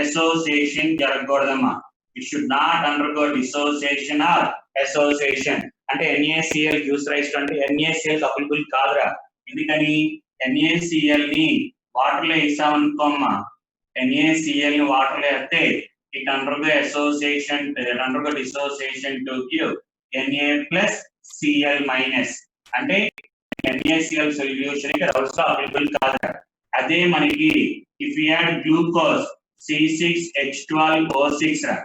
అసోసియేషన్ జరగకూడదమ్మా. It should not undergo dissociation or association. అంటే NaCl గివ్స్ రైజ్ టు అంటే NaCl అప్లికబుల్ కాదురా. ఎందుకని NaCl ని వాటర్ లో వేసామనుకోమ్మా, NaCl ని వాటర్ లో వేస్తే it undergo association, undergo dissociation to give Na plus Cl minus. అంటే NaCl సొల్యూషన్ కి రౌల్స్ లో అప్లికబుల్ కాదురా. అదే మనకి if you add glucose C6H12O6 రా,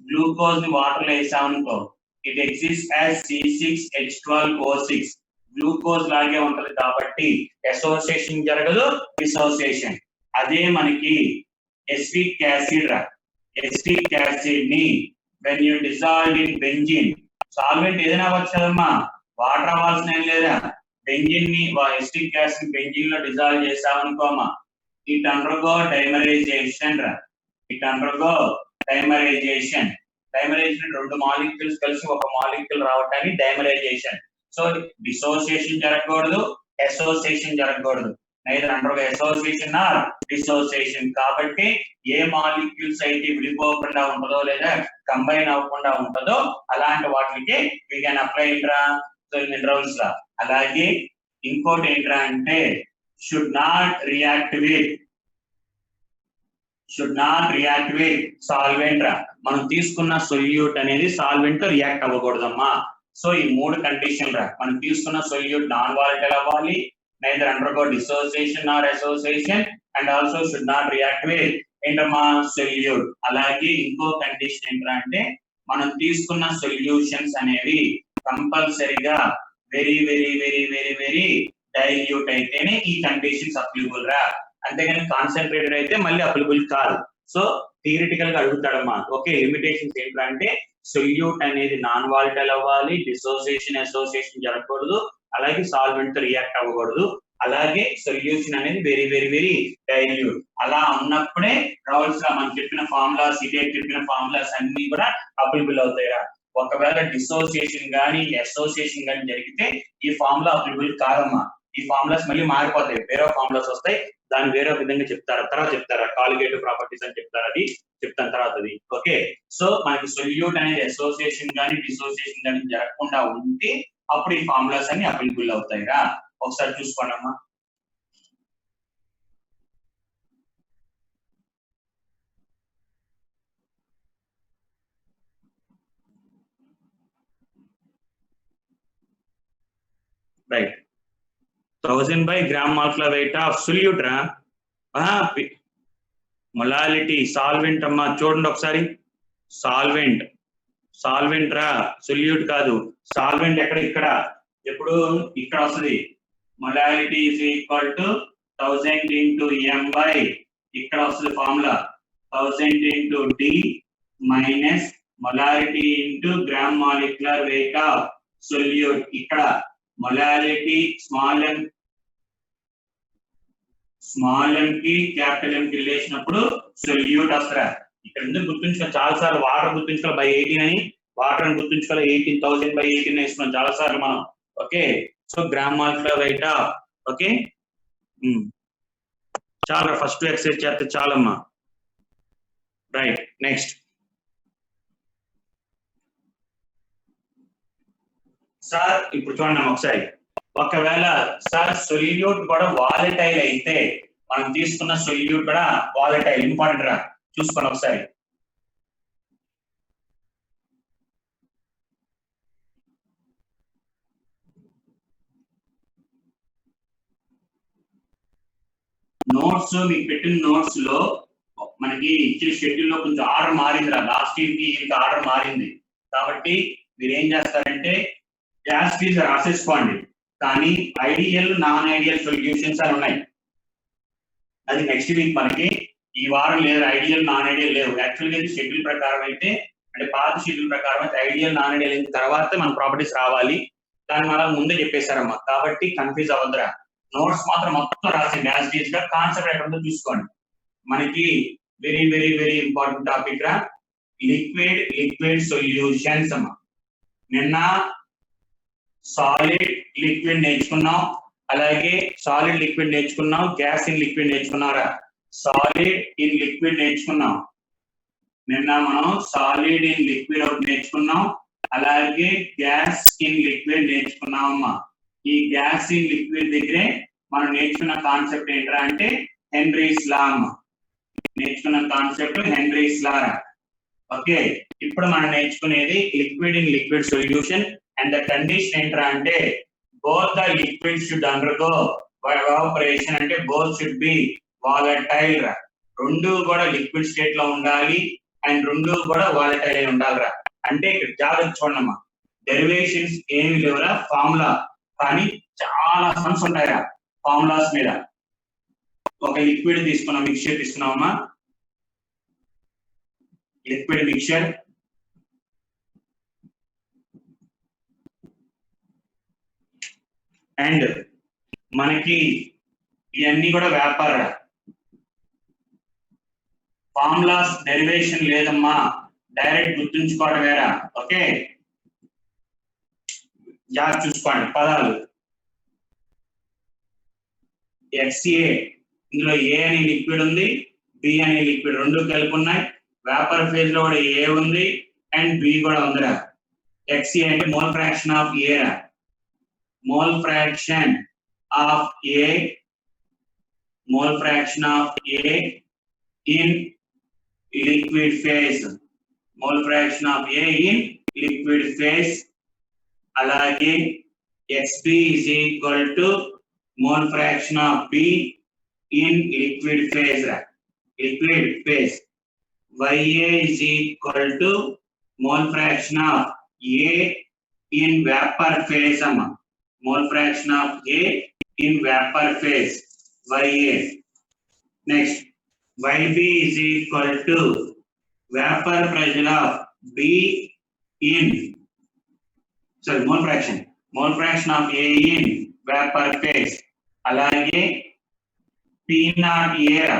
గ్లూకోజ్ ని వాటర్ లో వేసామనుకో it exist as C6H12O6. Glucose లాగే ఉంటది కాబట్టి అసోసియేషన్ జరగదు, డిసోసియేషన్. అదే మనకి ఎసిటిక్ యాసిడ్ రా, ఎసిటిక్ యాసిడ్ ని when you dissolve in benzene, solvent ఏదైనా అవ్వచ్చు కదమ్మా, వాటర్ అవ్వాల్సిన ఏం లేదా. బెంజిన్ ని ఎసిటిక్ యాసిడ్ బెంజిన్ లో డిజాల్వ్ చేసామనుకోమా ఇట్ అండర్గో డైమరైజేషన్ రా, ఇట్ అండర్గో డైమరైజేషన్. డైమరైజేషన్ రెండు మాలిక్యూల్స్ కలిసి ఒక మాలిక్యూల్ రావటానికి డైమరైజేషన్. సో డిసోసియేషన్ జరగకూడదు, అసోసియేషన్ జరగకూడదు. Neither undergo association or dissociation. కాబట్టి ఏ మాలిక్యూల్స్ అయితే విడిపోకుండా ఉంటుందో లేదా కంబైన్ అవ్వకుండా ఉంటుందో అలాంటి వాటికి వీ కెన్ అప్లై రౌల్స్ లా. అలాగే ఇంకోటి ఏంట్రా అంటే should not react with solvent రా. మనం తీసుకున్న సొల్యూట్ అనేది సాల్వెంట్ తో రియాక్ట్ అవ్వకూడదమ్మా. సో ఈ మూడు కండిషన్ రా. మనం తీసుకున్న సొల్యూట్ నాన్ వాలటైల్ అవ్వాలి, neither undergo dissociation or association, and also should not react with ఏంటమ్మా సొల్యూట్. అలాగే ఇంకో కండిషన్ ఏంట్రా అంటే మనం తీసుకున్న సొల్యూషన్స్ అనేవి కంపల్సరీగా very very very very very dilute అయితేనే ఈ కండిషన్స్ అప్లికబుల్ రా. అంతేగాని కాన్సన్ట్రేటెడ్ అయితే మళ్ళీ అప్లికబుల్ కాదు. సో థియరిటికల్ గా అడుగుతాడమ్మా. ఓకే, లిమిటేషన్స్ ఏంటంటే సొల్యూట్ అనేది నాన్ వాలటైల్ అవ్వాలి, డిసోసియేషన్ అసోసియేషన్ జరగకూడదు, అలాగే సాల్వెంట్ తో రియాక్ట్ అవ్వకూడదు, అలాగే సొల్యూషన్ అనేది వెరీ వెరీ వెరీ డైల్యూట్. అలా ఉన్నప్పుడే రౌల్స్ లా మనం చెప్పిన ఫార్ములాస్, ఇదే చెప్పిన ఫార్ములాస్ అన్ని కూడా అప్లికబుల్ అవుతాయిరా. ఒకవేళ డిసోసియేషన్ కానీ అసోసియేషన్ కానీ జరిగితే ఈ ఫార్ములా అప్లికబుల్ కాదమ్మా. ఈ ఫార్ములాస్ మళ్ళీ మారిపోతాయి, వేరే ఫార్ములాస్ వస్తాయి, దాన్ని వేరే విధంగా చెప్తారు, తర్వాత చెప్తారా కాలిగేటివ్ ప్రాపర్టీస్ అని చెప్తారు, అది చెప్తాను తర్వాత అది. ఓకే, సో మనకి సొల్యూట్ అనేది అసోసియేషన్ కానీ డిసోసియేషన్ కానీ జరగకుండా ఉంటే అప్పుడు ఈ ఫార్ములాస్ అన్ని అప్లికబుల్ అవుతాయిరా. ఒకసారి చూసుకోండి అమ్మా. Right, 1000 by gram molecular weight of solute రా. మొలాలిటీ సాల్వెంట్ అమ్మా, చూడండి ఒకసారి. సాల్వెంట్ రా, సొల్యూట్ కాదు. సాల్వెంట్ ఎక్కడ, ఇక్కడ ఎప్పుడు ఇక్కడ వస్తుంది. Molality is equal to 1000 into m by ఇక్కడ వస్తుంది formula 1000 into d minus molality into gram molecular weight of solute. ఇక్కడ మొలాలిటీ స్మాల్ m కి క్యాపిటల్ M కి రిలేషన్ సొల్యూట్ వస్తారా. ఇక్కడ ఎందుకు గుర్తుంచుకోవాలి, చాలా సార్లు వాటర్ గుర్తుంచుకోవాలి బై 18 అని, వాటర్ అని గుర్తుంచుకోవాలి 18,000 by 18 వేసుకున్నాం చాలా సార్లు మనం. Okay, so gram molecular wait. Okay, చాలా ఫస్ట్ ఎక్సర్సైజ్ చేస్తే చాలమ్మా. రైట్, నెక్స్ట్ సార్ ఇప్పుడు చూడండి ఒకసారి. ఒకవేళ సార్ సొల్యూట్ కూడా వాలటైల్ అయితే, మనం తీసుకున్న సొల్యూట్ కూడా వాలటైల్, ఇంపార్టెంట్ రా, చూసుకోండి ఒకసారి. నోట్స్ మీకు పెట్టిన నోట్స్ లో మనకి ఇచ్చిన షెడ్యూల్ లో కొంచెం ఆర్డర్ మారింది రా. లాస్ట్ ఇయర్ కి ఆర్డర్ మారింది కాబట్టి మీరు ఏం చేస్తారంటే యాజ్ టీజ్ రాసేసుకోండి. కానీ ఐడియల్ నాన్ ఐడియల్ సొల్యూషన్స్ అని ఉన్నాయి. అది నెక్స్ట్ వీక్ మనకి, ఈ వారం లేదు. ఐడియల్ నాన్ ఐడియల్ లేవు. యాక్చువల్గా ఇది షెడ్యూల్ ప్రకారం అయితే, అంటే పాత షెడ్యూల్ ప్రకారం అయితే ఐడియల్ నాన్ ఐడియల్ అయిన తర్వాత మన ప్రాపర్టీస్ రావాలి. దాన్ని మనం ముందే చెప్పేశారమ్మా, కాబట్టి కన్ఫ్యూజ్ అవ్వద్దురా. నోట్స్ మాత్రం మొత్తం రాసింది యాజ్ డీస్ గా, కాన్సెప్ట్ ఎక్కడ ఉందో చూసుకోండి. మనకి very very very important topic రా, లిక్విడ్ సొల్యూషన్స్ అమ్మా. నిన్న సాలిడ్ లిక్విడ్ నేర్చుకున్నాం, అలాగే సాలిడ్ లిక్విడ్ నేర్చుకున్నాం, గ్యాస్ ఇన్ లిక్విడ్ నేర్చుకున్నారా? సాలిడ్ ఇన్ లిక్విడ్ నేర్చుకున్నాం. నిన్న మనం సాలిడ్ ఇన్ లిక్విడ్ ఒకటి నేర్చుకున్నాం, అలాగే గ్యాస్ ఇన్ లిక్విడ్ నేర్చుకున్నాం అమ్మా. ఈ గ్యాస్ ఇన్ లిక్విడ్ దగ్గరే మనం నేర్చుకున్న కాన్సెప్ట్ ఏంట్రా అంటే హెన్రీస్ లా అమ్మ. నేర్చుకున్న కాన్సెప్ట్ హెన్రీస్ లా. ఓకే, ఇప్పుడు మనం నేర్చుకునేది liquid in liquid solution. And the condition ఏంట్రా అంటే both the liquids should undergo evaporation, అంటే both should be volatile రా. రెండు కూడా లిక్విడ్ స్టేట్ లో ఉండాలి అండ్ రెండు కూడా వాలటైల్ అయి ఉండాలిరా. అంటే ఇక్కడ జాగ్రత్త చూడమ్మా, డెరివేషన్స్ ఏమి లేవురా, ఫార్ములా కానీ చాలా సమ్స్ ఉంటాయిరా ఫార్ములాస్ మీద. ఒక లిక్విడ్ తీసుకున్నాం, మిక్చర్ తీసుకున్నామమ్మా, లిక్విడ్ మిక్చర్. అండ్ మనకి ఇవన్నీ కూడా వ్యాపార ఫార్ములాస్, డెరివేషన్ లేదమ్మా, డైరెక్ట్ గుర్తుంచుకోవడమేరా. ఓకే, జాగ్రత్త చూసుకోండి పదాలు. XA, ఇందులో ఏ అనే లిక్విడ్ ఉంది, బి అనే లిక్విడ్ రెండు కలిపి ఉన్నాయి. వేపర్ ఫేజ్ లో కూడా ఏ ఉంది అండ్ బి కూడా ఉందిరా. XA అంటే మోల్ ఫ్రాక్షన్ ఆఫ్ ఏ రా, mole fraction of A, mole fraction of A in liquid phase, mole fraction of A in liquid phase. అలాగే XB is equal to mole fraction of B in liquid phase, liquid phase. YA is equal to mole fraction of A in vapor phase amma, mole fraction of A in vapor phase, YA. Next, YB is equal to vapor pressure of B in, sorry, mole fraction of A in vapor phase. అలాగే P0A,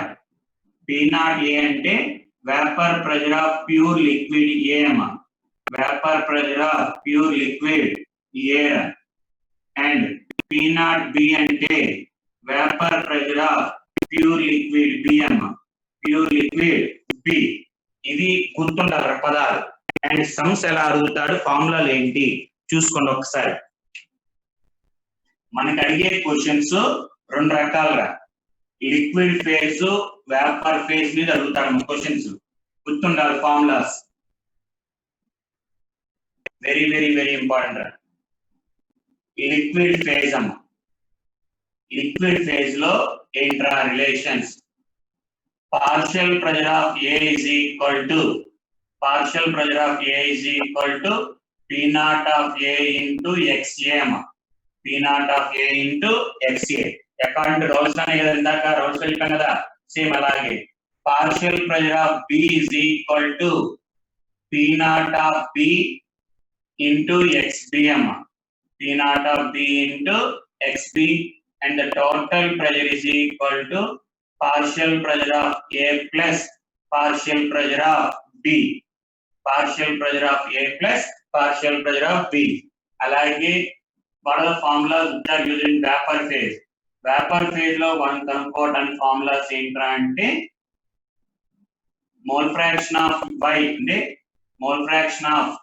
P0A అంటే vapor pressure of pure liquid A అమ్మా, vapor pressure of pure liquid A. And P0B అంటే vapor pressure of pure liquid B అమ్మా, pure liquid B. ఇది గుర్తుండాలి పదాలు. And sums ఎలా అడుగుతాడు, ఫార్ములాలు ఏంటి చూసుకోండి ఒకసారి. మనకి అడిగే క్వశ్చన్స్ రెండు రకాలుగా, లిక్విడ్ ఫేజ్, వేపర్ ఫేజ్ మీద అడుగుతాడు క్వశ్చన్స్. గుర్తుండాలి formulas, very very very important. Liquid phase అమ్మ, లిక్విడ్ ఫేజ్ లో intra relations. Partial pressure of A is equal to, partial pressure of A is equal to P0 of A into XA అమ్మ, P0 of A into XA. According to Raoult's అనే కదా, ఇందాక Raoult's వెళ్ళిపోయాం కదా, same అలాగే partial pressure of B is equal to P0 of B into XB అమ్మ, P0 of B into XB, and the total pressure is equal to partial pressure of A plus partial pressure of B, partial pressure of A plus partial pressure of B. అలాగే what are the formulas which are used in vapor phase? Vapor phase లో మనం కనుక్కోవడానికి formulas ఏంట్రా అంటే mole fraction of Y అంటే mole fraction of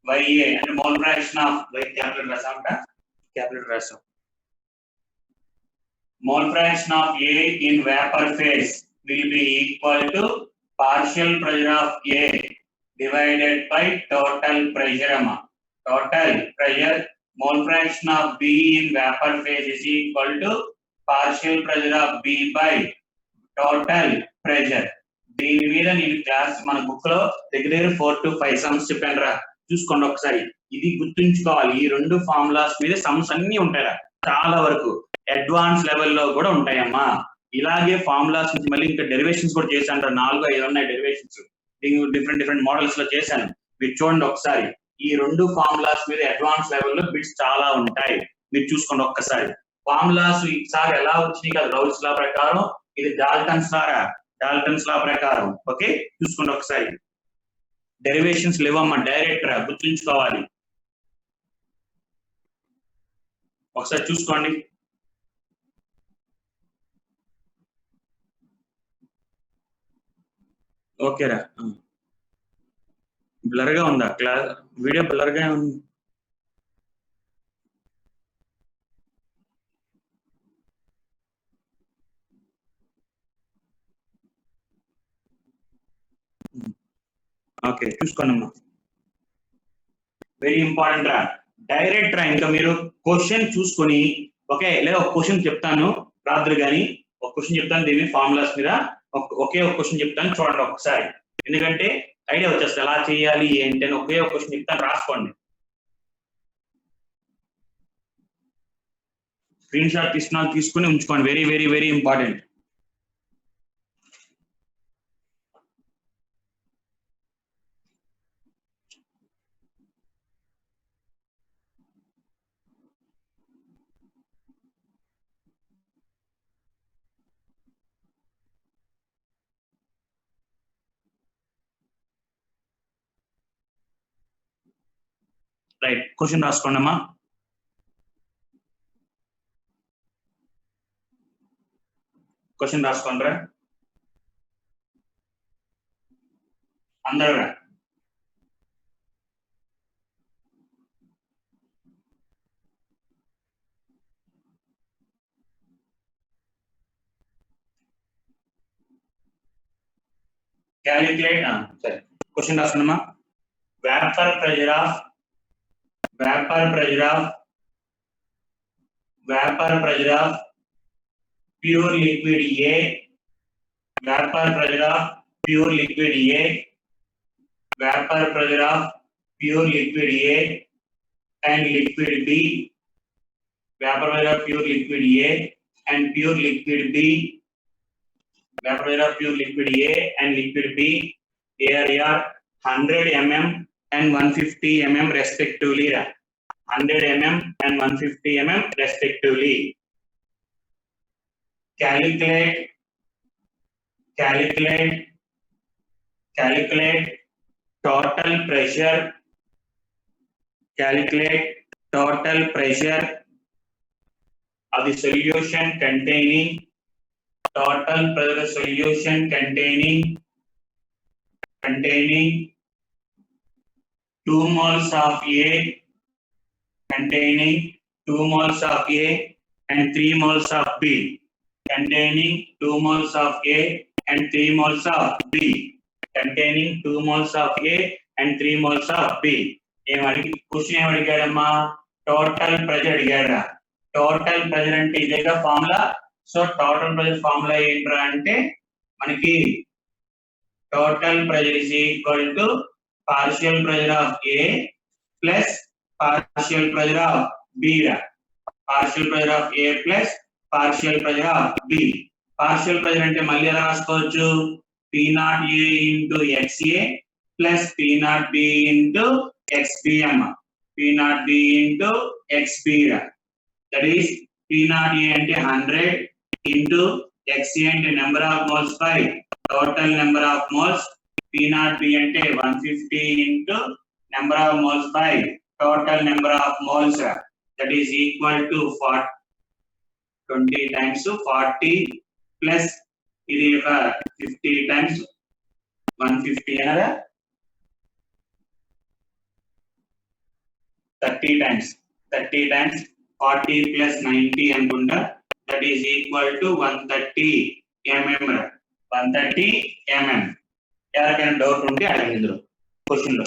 YA అంటే mole fraction of Y capital రాసాం, capital రాసాం. Mole fraction of A in vapor phase will be equal to partial pressure of A divided by total pressure amma. Total pressure, mole fraction of B in vapor phase is equal to partial pressure of B by total pressure. దీని మీద నేను class మన book లో దగ్గర 4 to 5 sums చెప్పాను రా, చూసుకోండి ఒకసారి. ఇది గుర్తుంచుకోవాలి, ఈ రెండు ఫార్ములాస్ మీద సమ్స్ అన్ని ఉంటాయి చాలా వరకు, అడ్వాన్స్ లెవెల్లో కూడా ఉంటాయమ్మా. ఇలాగే ఫార్ములాస్ నుంచి మళ్ళీ ఇంకా డెరివేషన్స్ కూడా చేశాను, 4-5 ఉన్నాయి డెరివేషన్స్, డిఫరెంట్ మోడల్స్ లో చేశాను, మీరు చూడండి ఒకసారి. ఈ రెండు ఫార్ములాస్ మీద అడ్వాన్స్ లెవెల్లో బిట్స్ చాలా ఉంటాయి, మీరు చూసుకోండి ఒక్కసారి. ఫార్ములాస్ ఈసారి ఎలా వచ్చినాయి కదా, రౌల్స్ లా ప్రకారం, ఇది డాల్టన్స్ లా ప్రకారం. ఓకే, చూసుకోండి ఒకసారి. డెరివేషన్స్ లేవమ్మా, డైరెక్ట్ రా, గుర్తుంచుకోవాలి. ఒకసారి చూసుకోండి. ఓకేరా, బ్లర్ గా ఉందా క్లాస్, వీడియో బ్లర్ గా ఉంది. ఓకే, చూసుకోండి అమ్మా, వెరీ ఇంపార్టెంట్ రా, డైరెక్ట్ రా. ఇంకా మీరు క్వశ్చన్ చూసుకొని, ఓకే, లేదా ఒక క్వశ్చన్ చెప్తాను రాత్రి కానీ, ఒక క్వశ్చన్ చెప్తాను దీని ఫార్ములాస్ మీద, ఒకే ఒక క్వశ్చన్ చెప్తాను చూడండి ఒకసారి, ఎందుకంటే ఐడియా వచ్చేస్తుంది ఎలా చేయాలి ఏంటి అని. ఒకే ఒక క్వశ్చన్ చెప్తాను, రాసుకోండి. స్క్రీన్ షాట్ తీసుకుని ఉంచుకోండి, very very very important. Right, question రాసుకోండి అమ్మా. క్వశ్చన్ రాసుకోండి రా అందరూ రా. క్యాలిక్యులేట్, సరే క్వశ్చన్ రాసుకోండమ్మా. Vapour pressure of pure liquid A, vapor pressure of pure liquid A, vapor pressure of pure liquid A and liquid B, vapor pressure of pure liquid A and pure liquid B, vapor pressure of pure liquid A and liquid B, area 100 mm and 150 mm respectively, 100 mm and 150 mm respectively. Calculate total pressure. Calculate total pressure of the solution containing total pressure solution containing 2 moles of A, containing 2 moles of A and 3 moles of B, containing 2 moles of A and 3 moles of B, containing 2 moles of A and 3 moles of B. Question ఏం అడిగాడమ్మా, total pressure అడిగాడా. Total pressure అంటే ఇదేగా formula. So total pressure formula ఏంట్రా అంటే మనకి total pressure is equal to partial pressure of A plus partial pressure of B రా. Partial pressure of A plus partial pressure of B. Partial pressure అంటే మళ్ళీ ఎలా రాసుకోవచ్చు, P0A into XA plus P0B into XB అమ్మ. P0B into XB రా. That is P0A అంటే 100 into XA అంటే number of moles by total number of moles. P0B అంటే 150 into number of moles by total number of moles రా. That is equal to 20 times 40 plus ఇది 50 times 150 అనగా 30 times 40 plus 90 అనుకుంటా. That is equal to 130 mm. 130 mm. ఎవరికైనా doubt ఉంటే అడగండి ఇందులో question లో.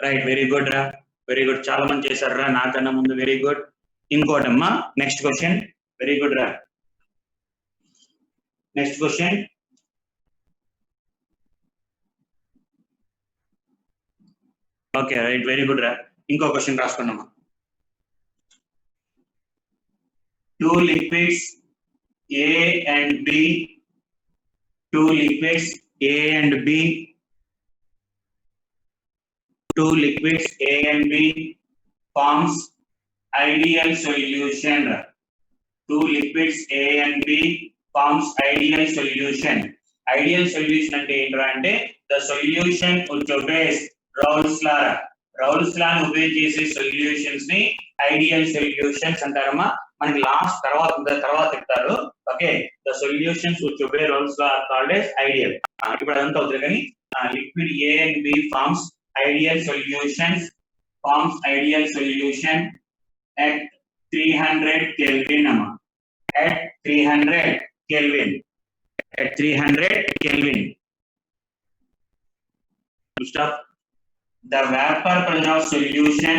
రైట్, వెరీ గుడ్ రా, వెరీ గుడ్, చాలా మంది చేశారు రా నాకన్నా ముందు, వెరీ గుడ్. ఇంకోటమ్మా, నెక్స్ట్ క్వశ్చన్, వెరీ గుడ్ రా. Next question, okay right very good రా ఇంకో క్వశ్చన్ రాసుకున్నామా two liquids A and B two liquids A and B two liquids A and B forms ideal solution two liquids A and B forms ideal solution ideal solution అంటే ఏంట్రా అంటే the solution which obeys Raoult's law ని obey చేసే solutions ని ideal solutions అంటారమ్మా మనకి last తర్వాత చెప్తారు okay the solutions which obey Raoult's law are called as ideal ఇప్పుడు అదంతా అవుతుంది కానీ liquid A and B forms ideal solution at 300 Kelvin at 300 Kelvin stop the vapor pressure of solution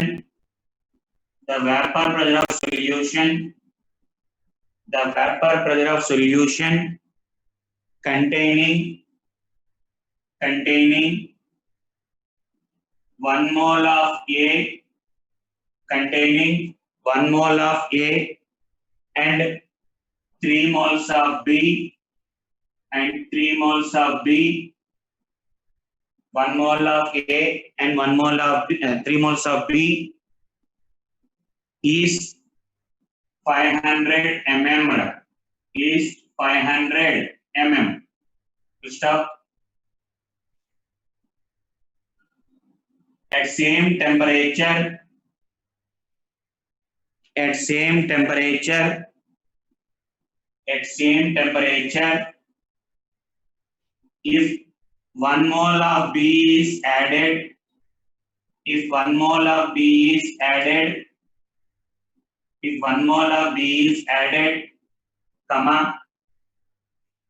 containing 1 mole of A and 3 moles of B and 3 moles of B 1 mole of A and 1 mole of B, 3 moles of B is 500 mm stop at same temperature if 1 mole of B is added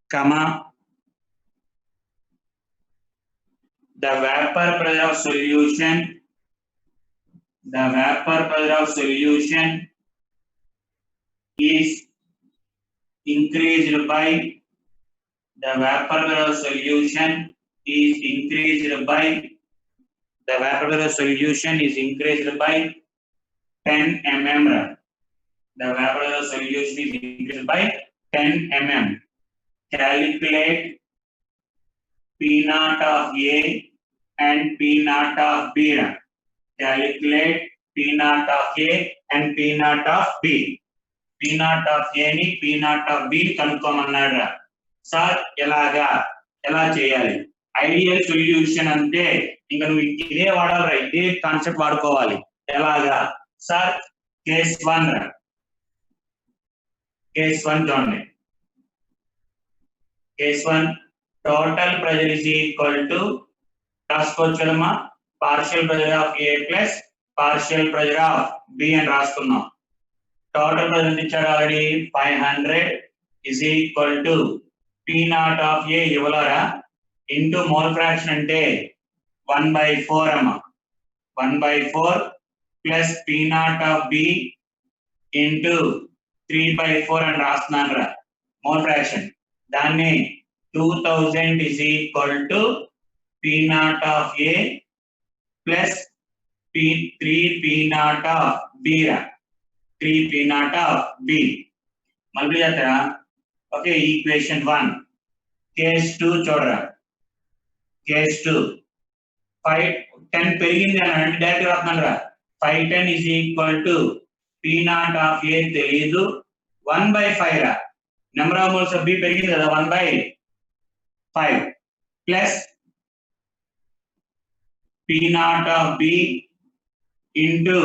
comma the vapor pressure of solution is increased by 10 mm. The vapor solution is increased by 10 mm. Calculate P naught of A and P naught of B. Calculate P naught of A and P naught of B. P naught of A ni P naught of B కనుక్కోమన్నాడు sir ఎలా చేయాలి ideal solution అంటే ఇంకా నువ్వు ఇదే వాడాలి ఇదే concept వాడుకోవాలి ఎలాగా సార్ కేస్ 1 చూడండి case 1 total pressure is equal to రాసుకోవచ్చుమా partial pressure of A plus partial pressure of B అని రాసుకున్నాం total pressure ఇచ్చాడు already 500 is equal to P naught of A ఇవ్వలరా into mole fraction అంటే 1/4 అమ్మా 1/4 plus P naught of B into 3/4 అని రాస్తున్నాను రా mole fraction దాన్ని 2000 is equal to P naught of A plus 3 P naught of B 3 P naught of B మళ్ళీ చేస్తారా okay equation 1 case 2 చూడరా case 2 10 పెరిగింది అని అంటే డైరెక్ట్ రాస్తున్నాను రా 510 is equal to P naught of A తెలియదు 1/5 రా number of moles of B పెరిగింది కదా 1/5 plus P naught of B into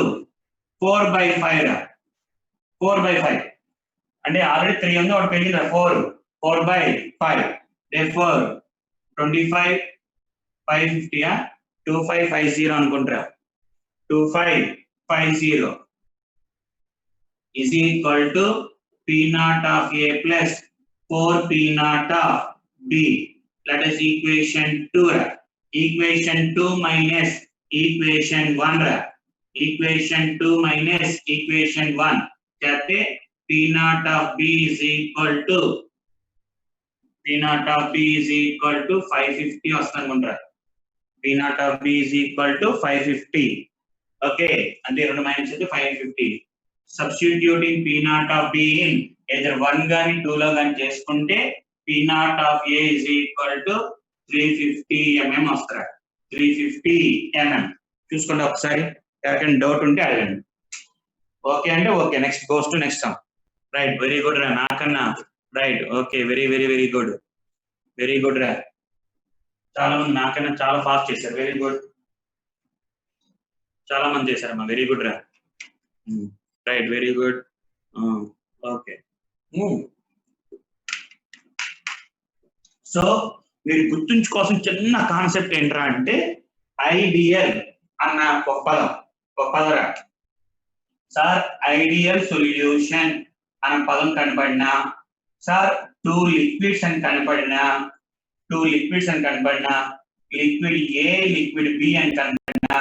4/5 రా 4/5 అంటే ఆల్రెడీ 3 ఉంది ఒకటి పెరిగింది 4/5 therefore 25 550 2550 అనుకుంటారా 2550 is equal to P naught of A plus 4 P naught of B. Let us equation 2 equation 2 minus equation 1 equation 2 minus equation 1 कहते P naught of B is equal to 550 వస్తుంది అనుకుంటారా P naught of B is equal to 550. Okay, and the minus is 550. Substituting P naught of B in either 1 gani 2 lo gani cheskunte P naught of A is equal to 350 mm వస్తారు. 350 mm చూసుకోండి ఒకసారి, ఎవరికైనా doubt ఉంటే అడగండి. Okay అంటే okay, next goes to next some. Right, very good రా నాకన్నా. Right, okay, very very very good, very good రా. చాలా మంది నాకన్నా చాలా ఫాస్ట్ చేశారు, వెరీ గుడ్. చాలా మంది చేశారమ్మా, వెరీ గుడ్ రా. Right, very good. Okay, so మీరు గుర్తుంచుకోవాల్సిన చిన్న కాన్సెప్ట్ ఏంట్రా అంటే ఐడియల్ అన్న ఒక పదరా. సార్ ఐడియల్ సొల్యూషన్ అనే పదం కనపడినా, సార్ టూ లిక్విడ్స్ అని కనపడినా, లిక్విడ్ ఏ లిక్విడ్ బి అని కనపడినా,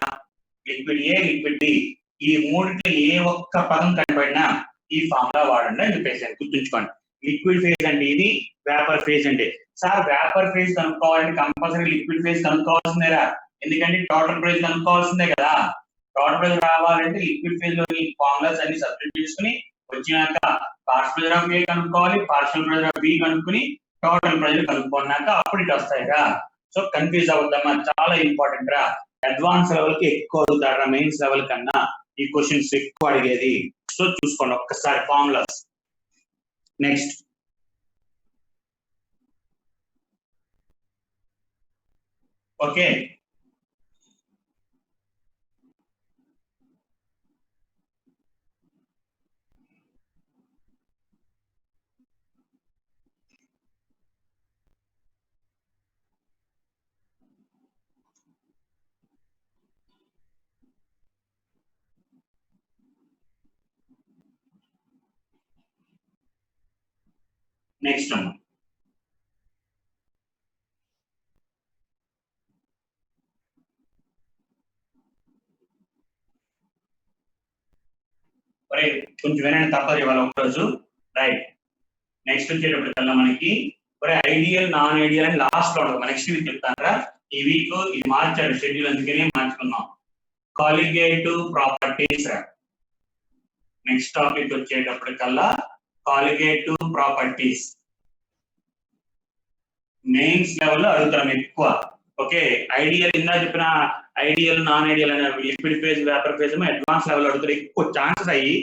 లిక్విడ్ ఏ లిక్విడ్ బి ఈ మూడిట్లో ఏ ఒక్క పదం కనపడినా ఈ ఫార్ములా వాడండి అని చెప్పేసి గుర్తుంచుకోండి. లిక్విడ్ ఫేజ్ అంటే ఇది, వేపర్ ఫేజ్ అంటే. సార్ వేపర్ ఫేజ్ కనుక్కోవాలంటే కంపల్సరీ లిక్విడ్ ఫేజ్ కనుక్కోవాల్సిందేరా, ఎందుకంటే టోటల్ ప్రెషర్ కనుక్కోవాల్సిందే కదా. టోటల్ ప్రెషర్ రావాలంటే లిక్విడ్ ఫేజ్ లో ఈ ఫార్ములాస్ అన్ని సబ్స్టిట్యూట్ చేసుకుని వచ్చినాక పార్షియల్ ప్రెషర్ ఆఫ్ ఏ కనుక్కోవాలి, పార్షియల్ ప్రెషర్ ఆఫ్ బి కనుక్కుని టోటల్ ప్రెషర్ కనుక్కున్నాక అప్పుడు ఇటు వస్తాయిరా. సో కన్ఫ్యూజ్ అవుతామా, చాలా ఇంపార్టెంట్ రా. అడ్వాన్స్ లెవెల్ కి ఎక్కువ అడుగుతారా, మెయిన్స్ లెవెల్ కన్నా ఈ క్వశ్చన్స్ ఎక్కువ అడిగేది. సో చూసుకోండి ఒక్కసారి ఫార్ములాస్. నెక్స్ట్ ఓకే, నెక్స్ట్ అమ్మా కొంచెం వినండి, తప్పదు ఇవాళ ఒకరోజు. రైట్, నెక్స్ట్ వచ్చేటప్పటికల్లా మనకి ఐడియల్ నాన్ ఐడియల్ అని లాస్ట్ లో ఉంటుంది. నెక్స్ట్ వీక్ చెప్తానరా, ఈ వీక్ ఇది మార్చాడు షెడ్యూల్, అందుకనే మార్చుకున్నాం. కాలిగేటివ్ ప్రాపర్టీస్ రా. నెక్స్ట్ టాపిక్ వచ్చేటప్పటికల్లా కాలిగేటివ్ ప్రాపర్టీస్ మెయిన్స్ లెవెల్లో అడుగుతాం ఎక్కువ. ఓకే, ఐడియల్ ఇందా చెప్పిన ఐడియల్ నాన్ ఐడియల్ అనే liquid phase vapour phase advance level అడుగుతారు, ఎక్కువ ఛాన్సెస్ అయ్యి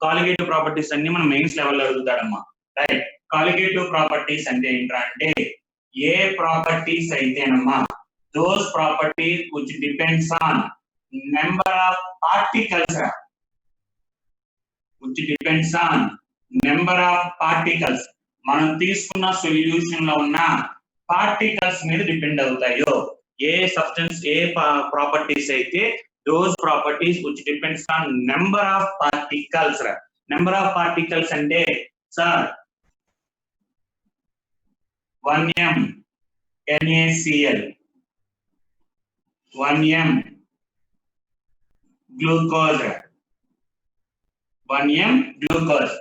కాలిగేటివ్ ప్రాపర్టీస్ అన్ని మనం మెయిన్స్ లెవెల్లో అడుగుతాడమ్మా. రైట్, కాలిగేటివ్ ప్రాపర్టీస్ అంటే ఏంట్రా అంటే ఏ ప్రాపర్టీస్ అయితేనమ్మా those properties which depends on number of particles రా, which depends on number of particles, మనం తీసుకున్న సొల్యూషన్ లో ఉన్న పార్టికల్స్ మీద డిపెండ్ అవుతాయో ఏ సబ్స్టెన్స్ ఏ ప్రాపర్టీస్ అయితే those properties which depends on number of particles రా. నెంబర్ ఆఫ్ పార్టికల్స్ అంటే sir 1m NaCl, 1m glucose, 1m glucose.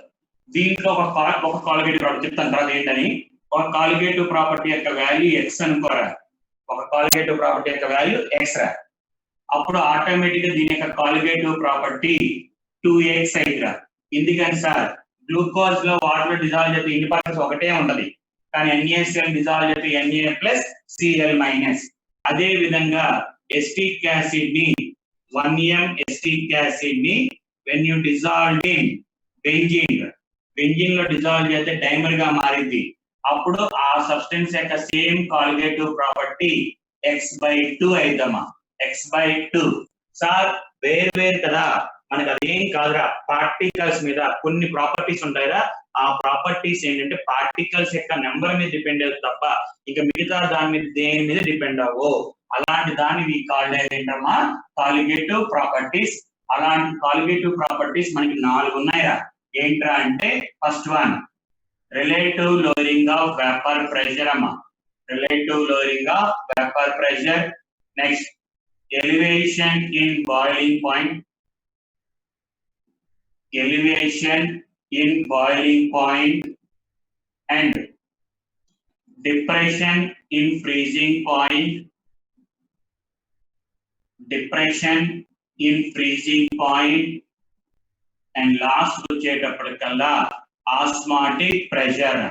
దీంట్లో ఒక కాలిగేటివ్ ప్రాపర్టీ చెప్తాను తర్వాత ఏంటని. ఒక కాలిగేటివ్ ప్రాపర్టీ యొక్క వాల్యూ ఎక్స్ అనుకోరా, ఒక కాలిగేటివ్ ప్రాపర్టీ యొక్క వాల్యూ ఎక్స్ రా. అప్పుడు ఆటోమేటిక్ గా దీని యొక్క కాలిగేటివ్ ప్రాపర్టీ 2x అయిరా. ఎందుకని సార్ గ్లూకోజ్ లో వాటర్ లో డిజాల్వ్ చేస్తే ఇండిపార్టెన్స్ ఒకటే ఉంటది, కానీ NaCl డిజాల్వ్ చేస్తే Na+Cl-. అదే విధంగా ఎస్టిక్ యాసిడ్ ని 1m ఎస్టిక్ యాసిడ్ ని when you dissolved in benzene లో డిజాల్వ్ చేస్తే డైమర్ గా మారింది. అప్పుడు ఆ సబ్స్టెన్స్ యొక్క same colligative property x/2 అయిద్దమ్మా, x/2. Sir వేరు కదా, మనకు అదేం కాదురా, పార్టికల్స్ మీద కొన్ని ప్రాపర్టీస్ ఉంటాయిరా. ఆ ప్రాపర్టీస్ ఏంటంటే పార్టికల్స్ యొక్క నెంబర్ మీద డిపెండ్ అవుతుంది తప్ప ఇంకా మిగతా దాని మీద దేని మీద డిపెండ్ అవ్వవు. అలాంటి దాన్ని ఏంటమ్మా కాలిగేటివ్ ప్రాపర్టీస్. అలాంటి కాలిగేటివ్ ప్రాపర్టీస్ మనకి 4 ఉన్నాయిరా. ఏంట్రా అంటే first one relative lowering of vapour pressure అమ్మా, relative lowering of vapour pressure. Next elevation in boiling point, elevation in boiling point and depression in freezing point depression in freezing point and last వచ్చేటప్పటికల్లా osmotic pressure.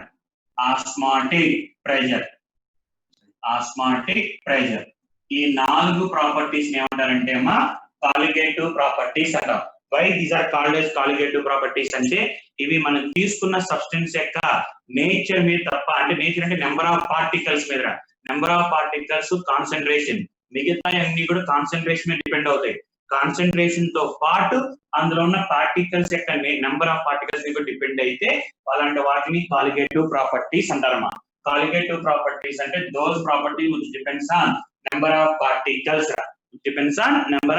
ఈ 4 properties ఏమంటారంటే అమ్మా colligative properties అంటాం. Why these are called as colligative properties అంటే ఇవి మనం తీసుకున్న substance యొక్క నేచర్ మీద తప్ప, అంటే నేచర్ అంటే నెంబర్ ఆఫ్ పార్టికల్స్ మీద, నెంబర్ ఆఫ్ పార్టికల్స్, కాన్సన్ట్రేషన్, మిగతా అన్ని కూడా కాన్సన్ట్రేషన్ మీద డిపెండ్ అవుతాయి. కాన్సన్ట్రేషన్ తో పాటు అందులో ఉన్న పార్టికల్స్ యొక్క నెంబర్ ఆఫ్ పార్టికల్స్ మీద డిపెండ్ అయితే అలాంటి వాటిని కాలిగేటివ్ ప్రాపర్టీస్ అంటారమ్మా. కాలిగేటివ్ ప్రాపర్టీస్ అంటే those property which depends on number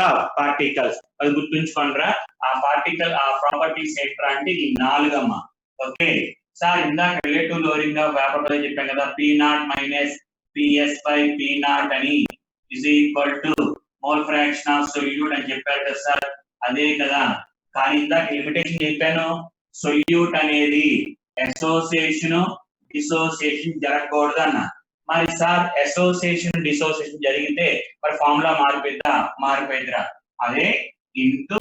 of particles. అది గుర్తుంచుకోండిరా. ఆ ప్రాపర్టీస్ ఏంట్రా అంటే ఈ 4 అమ్మా. ఓకే సార్, ఇందాక relative lowering of vapour pressure చెప్పాం కదా, P0 minus PS by P0 అని is equal to mole fraction of solute అని చెప్పారు కదా సార్. అదే కదా, కానీ ఇందాక లిమిటేషన్ చెప్పాను, సొల్యూట్ అనేది అసోసియేషన్ డిసోసియేషన్ జరగకూడదు అన్న. మరి సార్ అసోసియేషన్ డిసోసియేషన్ జరిగితే మరి ఫార్ములా మారిపోయిద్దిరా. అదే ఇంటూ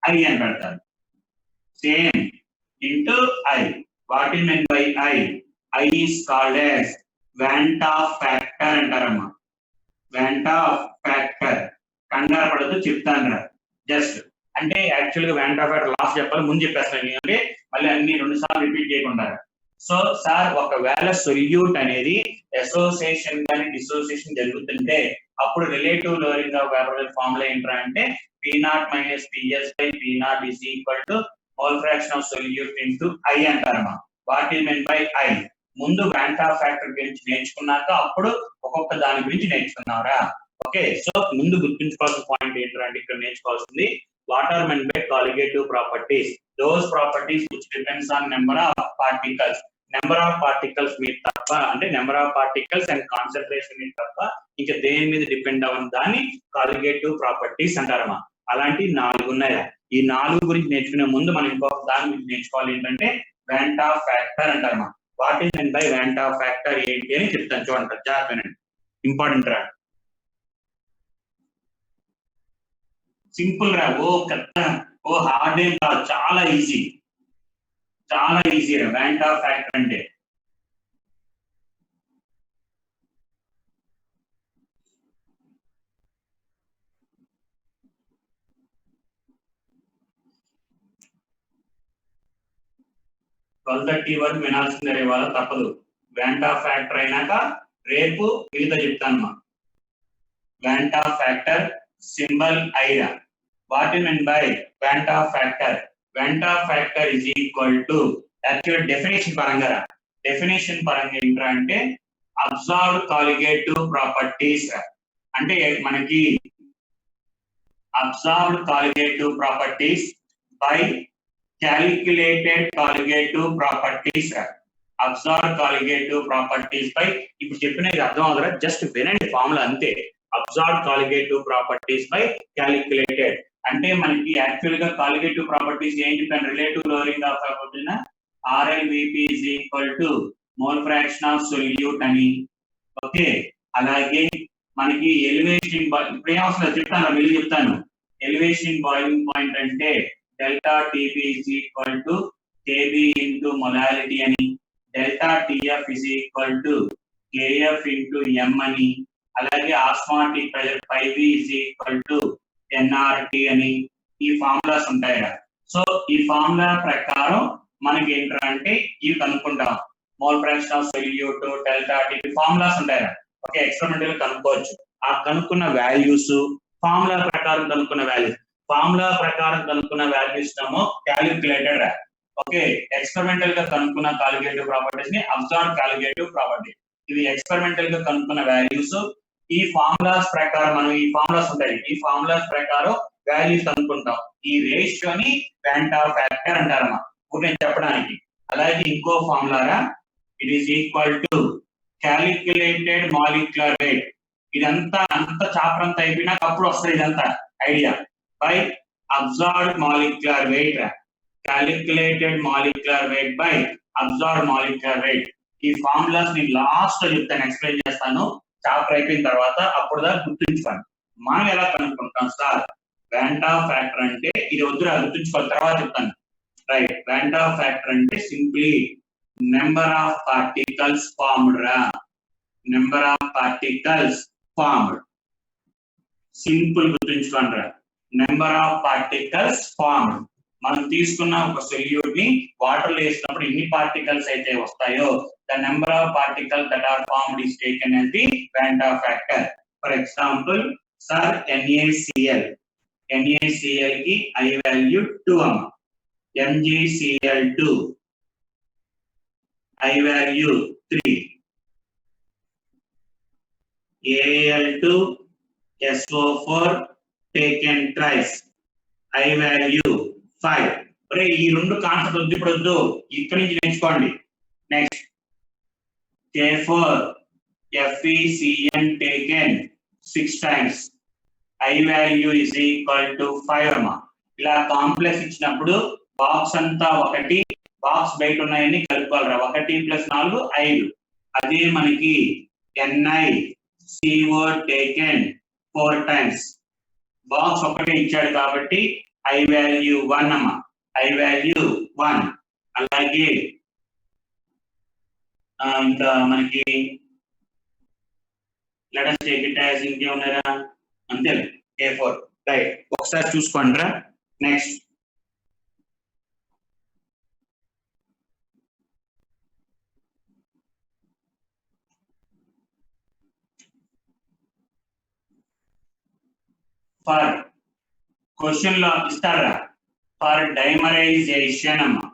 ఐ అని పెడతారు. Same into I. What is meant by I? I is called as van't Hoff factor అంటారమ్మా. వాంటా ఫ్యాక్టర్ కంగారు పడదు, చెప్తాను రా. జస్ట్ అంటే యాక్చువల్ గా వాంటా ఫ్యాక్టర్ లాస్ట్ చెప్పాలి, ముందు చెప్పేస్తాను అంటే మళ్ళీ అన్ని 2 సార్లు రిపీట్ చేయకుండా. సో సార్ ఒకవేళ సొల్యూట్ అనేది అసోసియేషన్ కానీ డిసోసియేషన్ జరుగుతుంటే అప్పుడు relative lowering of vapour formula ఏంట్రా అంటే P0 minus PS by P0 is equal to mole fraction of solute into I అంటారమ్మా. What is men by I? ముందు వాంటా ఫ్యాక్టర్ గురించి నేర్చుకున్నాక అప్పుడు ఒక్కొక్క దాని గురించి నేర్చుకున్నారా. ఓకే, సో ముందు గుర్తుంచుకోవాల్సిన పాయింట్ ఏంటంటే ఇక్కడ నేర్చుకోవాల్సింది what are meant by colligative properties. Those properties which depends on number of particles. Number of particles మీద తప్ప, అంటే number of particles and concentration మీద తప్ప ఇంకా దేని మీద డిపెండ్ అవ్వని దాన్ని కాలిగేటివ్ ప్రాపర్టీస్ అంటారమ్మా. అలాంటి 4 ఉన్నాయి. ఈ 4 గురించి నేర్చుకునే ముందు మనం ఇంకొక దాని గురించి నేర్చుకోవాలి, ఏంటంటే వాంటా ఫ్యాక్టర్ అంటారమ్మా. What is men by van't Hoff factor ఏంటి అని చెప్తాను, చూడండి జాగ్రత్తగా. ఇంపార్టెంట్ రా, సింపుల్ రా. ఓ హార్డ్ ఏం కాదు, చాలా ఈజీ రా వాంటా ఫ్యాక్టర్ అంటే. ట్వెల్వ్ వరకు వినాల్సిందే ఇవాళ, తప్పదు. వాంటా ఫ్యాక్టర్ అయినాక రేపు మిగతా చెప్తానమ్మా. వాంటా ఫ్యాక్టర్ సింబల్ ఐరా. What is meant by Vanta factor? Vanta factor is equal to, actual definition paranga ఏంట్రా అంటే అబ్జర్వ్డ్ కాలిగేటివ్ ప్రాపర్టీస్. అంటే మనకి observed colligative properties by calculated colligative properties. Observed colligative properties by, ఇప్పుడు చెప్పినది అర్థం అవుతుందా? Just వినండి ఫార్ములా అంతే. Observed colligative properties by calculated అంటే మనకి యాక్చువల్ గా కాలిగేటివ్ ప్రాపర్టీస్ ఏంటి? Relative lowering of RLVP is equal to mole fraction of solute అని. ఓకే, అలాగే మనకి ఎలివేషన్, ఇప్పుడు ఏం అవసరం చెప్తాను, వెళ్ళి చెప్తాను. ఎలివేషన్ బాయిలింగ్ పాయింట్ అంటే delta TB is equal to KB into molality అని. Delta TF is equal to KF into M అని. అలాగే osmotic pressure πV is equal to NRT అని. ఈ ఫార్ములాస్ ఉంటాయి. సో ఈ ఫార్ములా ప్రకారం మనకి ఏంటంటే ఇవి కనుక్కుంటాం. Mole fraction of solute, delta T, formulas ఉంటాయి. ఓకే, ఎక్స్పెరిమెంటల్ కనుక్కోవచ్చు. ఆ కనుక్కున్న వాల్యూస్ ఫార్ములా ప్రకారం కనుక్కున్న వాల్యూస్ ఏమో క్యాలిక్యులేటెడ్. ఓకే, ఎక్స్పెరిమెంటల్ గా కనుక్కున్న కాలిగేటివ్ ప్రాపర్టీస్ ని అబ్జర్వ్డ్ కాలిగేటివ్ ప్రాపర్టీ. ఇవి ఎక్స్పెరిమెంటల్ గా కనుక్కున్న వాల్యూస్. ఈ ఫార్ములాస్ ప్రకారం మనం ఈ ఫార్ములాస్ ఉంటాయి, ఈ ఫార్ములాస్ ప్రకారం వాల్యూస్ కనుక్కుంటాం. ఈ రేషియోని వాంటా ఫ్యాక్టర్ అంటారమ్మా, నేను చెప్పడానికి. అలాగే ఇంకో ఫార్ములాగా it is equal to calculated molecular weight. ఇదంతా చాప్టర్ అంతా అయిపోయినాక అప్పుడు వస్తుంది ఇదంతా idea. By observed molecular weight. Calculated molecular weight by observed molecular weight. ఈ ఫార్ములాస్ నేను లాస్ట్ లో చెప్తాను, ఎక్స్ప్లెయిన్ చేస్తాను చాప్టర్ అయిపోయిన తర్వాత. అప్పుడు దాకా గుర్తుంచుకోండి. మనం ఎలా కనుక్కుంటాం సార్? వాంటా ఫ్యాక్టర్ అంటే ఇది వద్దురా, గుర్తుంచుకోవాలి, తర్వాత చెప్తాను. రైట్, వాంటా ఫ్యాక్టర్ అంటే simply number of particles formed రా, number of particles formed. Simple గుర్తుంచుకోండి రా, నెంబర్ ఆఫ్ పార్టికల్స్ ఫార్మ్డ్. మనం తీసుకున్న ఒక సొల్యూట్ ని వాటర్ లో వేసినప్పుడు ఎన్ని పార్టికల్స్ అయితే వస్తాయో the number of particles that are formed is taken as the van't Hoff factor. For example sir NaCl, NaCl కి I వాల్యూ 2 అమ్మ, MgCl2 I value 3, Al2 SO4 taken twice I value 5. ఒరే ఈ రెండు కాన్సెప్ట్ వద్దు, ఇప్పుడు వద్దు, ఇక్కడి నుంచి నేర్చుకోండి. Next K4 FeCN taken 6 times I value is equal to 5 అమ్మా. ఇలా కాంప్లెక్స్ ఇచ్చినప్పుడు బాక్స్ అంతా ఒకటి, బాక్స్ బయట ఉన్నాయని కలుపుకోవాలరా, 1 + 4 5. అదే మనకి NiCO taken 4 times, బాక్స్ ఒకటే ఇచ్చాడు కాబట్టి I వాల్యూ 1 అమ్మా, I వాల్యూ 1. అలాగే ఇంకా మనకి let us take it as ఇంకేమున్నారా, అంతే K4. రైట్, ఒకసారి చూసుకోండి రా. నెక్స్ట్ ఫర్ క్వశ్చన్ లో ఇస్తారా, ఫర్ డైమరైజేషన్ అమ్మా,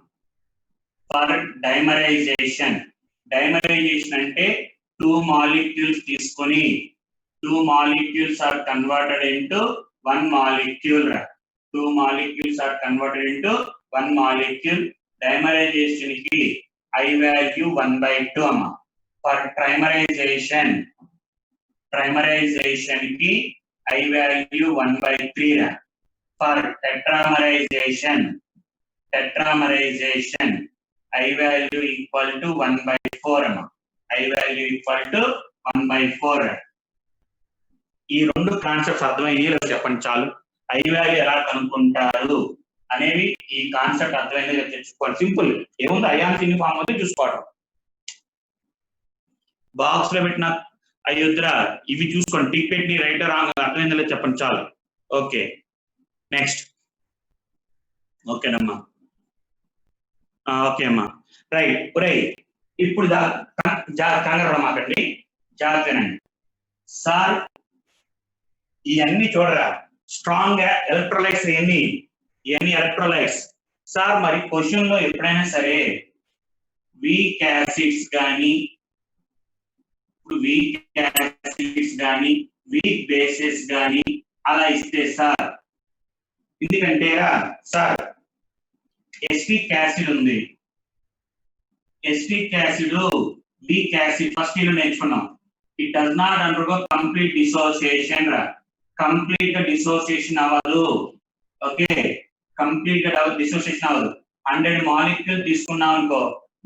ఫర్ డైమరైజేషన్. డైమరైజేషన్ అంటే 2 molecules తీసుకొని 2 molecules are converted into 1 molecule. 2 molecules are converted into 1 molecule. Dimerization ki I value 1/2 amma. For trimerization, trimerization ki I value 1/3. For tetramerization, tetramerization I value equal to 1/4 amma. I value equal to 1/4. ఈ రెండు concepts అర్థమయ్యేలా చెప్పండి చాలు. I value ఎలా కనుక్కుంటారు అనేవి ఈ concept అర్థమైందిగా తెచ్చుకోవాలి. సింపుల్, ఏముంది అయాన్స్ ఇన్ని ఫామ్ అవుతే చూసుకోవడం. బాక్స్ లో పెట్టిన అయోధ్య ఇవి చూసుకోండి, టిక్ పెట్టి రైట్ రాంగ్ అర్థమైందిగా చెప్పండి చాలు. Okay, next. ఓకేనమ్మా, ఓకే అమ్మా, రైట్. రైట్, ఇప్పుడు కంగారు మాకండి, జాగ్రత్తనండి సార్. ఇవన్నీ చూడరా, స్ట్రాంగ్ ఎలక్ట్రోలైట్స్, ఇవన్నీ ఎలక్ట్రోలైట్స్ సార్. మరి క్వశ్చన్ లో ఎప్పుడైనా సరే వీక్ యాసిడ్స్ కానీ, ఇప్పుడు వీక్ యాసిడ్స్ కానీ వీక్ బేసెస్ కానీ అలా ఇస్తే సార్, ఎందుకంటే సార్ ఎసిటిక్ యాసిడ్ ఉంది, acetic acid weak acid first year నేర్చుకున్నాం. It does not undergo complete dissociation రా, కంప్లీట్ గా డిసోసియేషన్ అవ్వదు. ఓకే, కంప్లీట్ గా డిసోసియేషన్ అవ్వదు. 100 molecules తీసుకున్నాం అనుకో,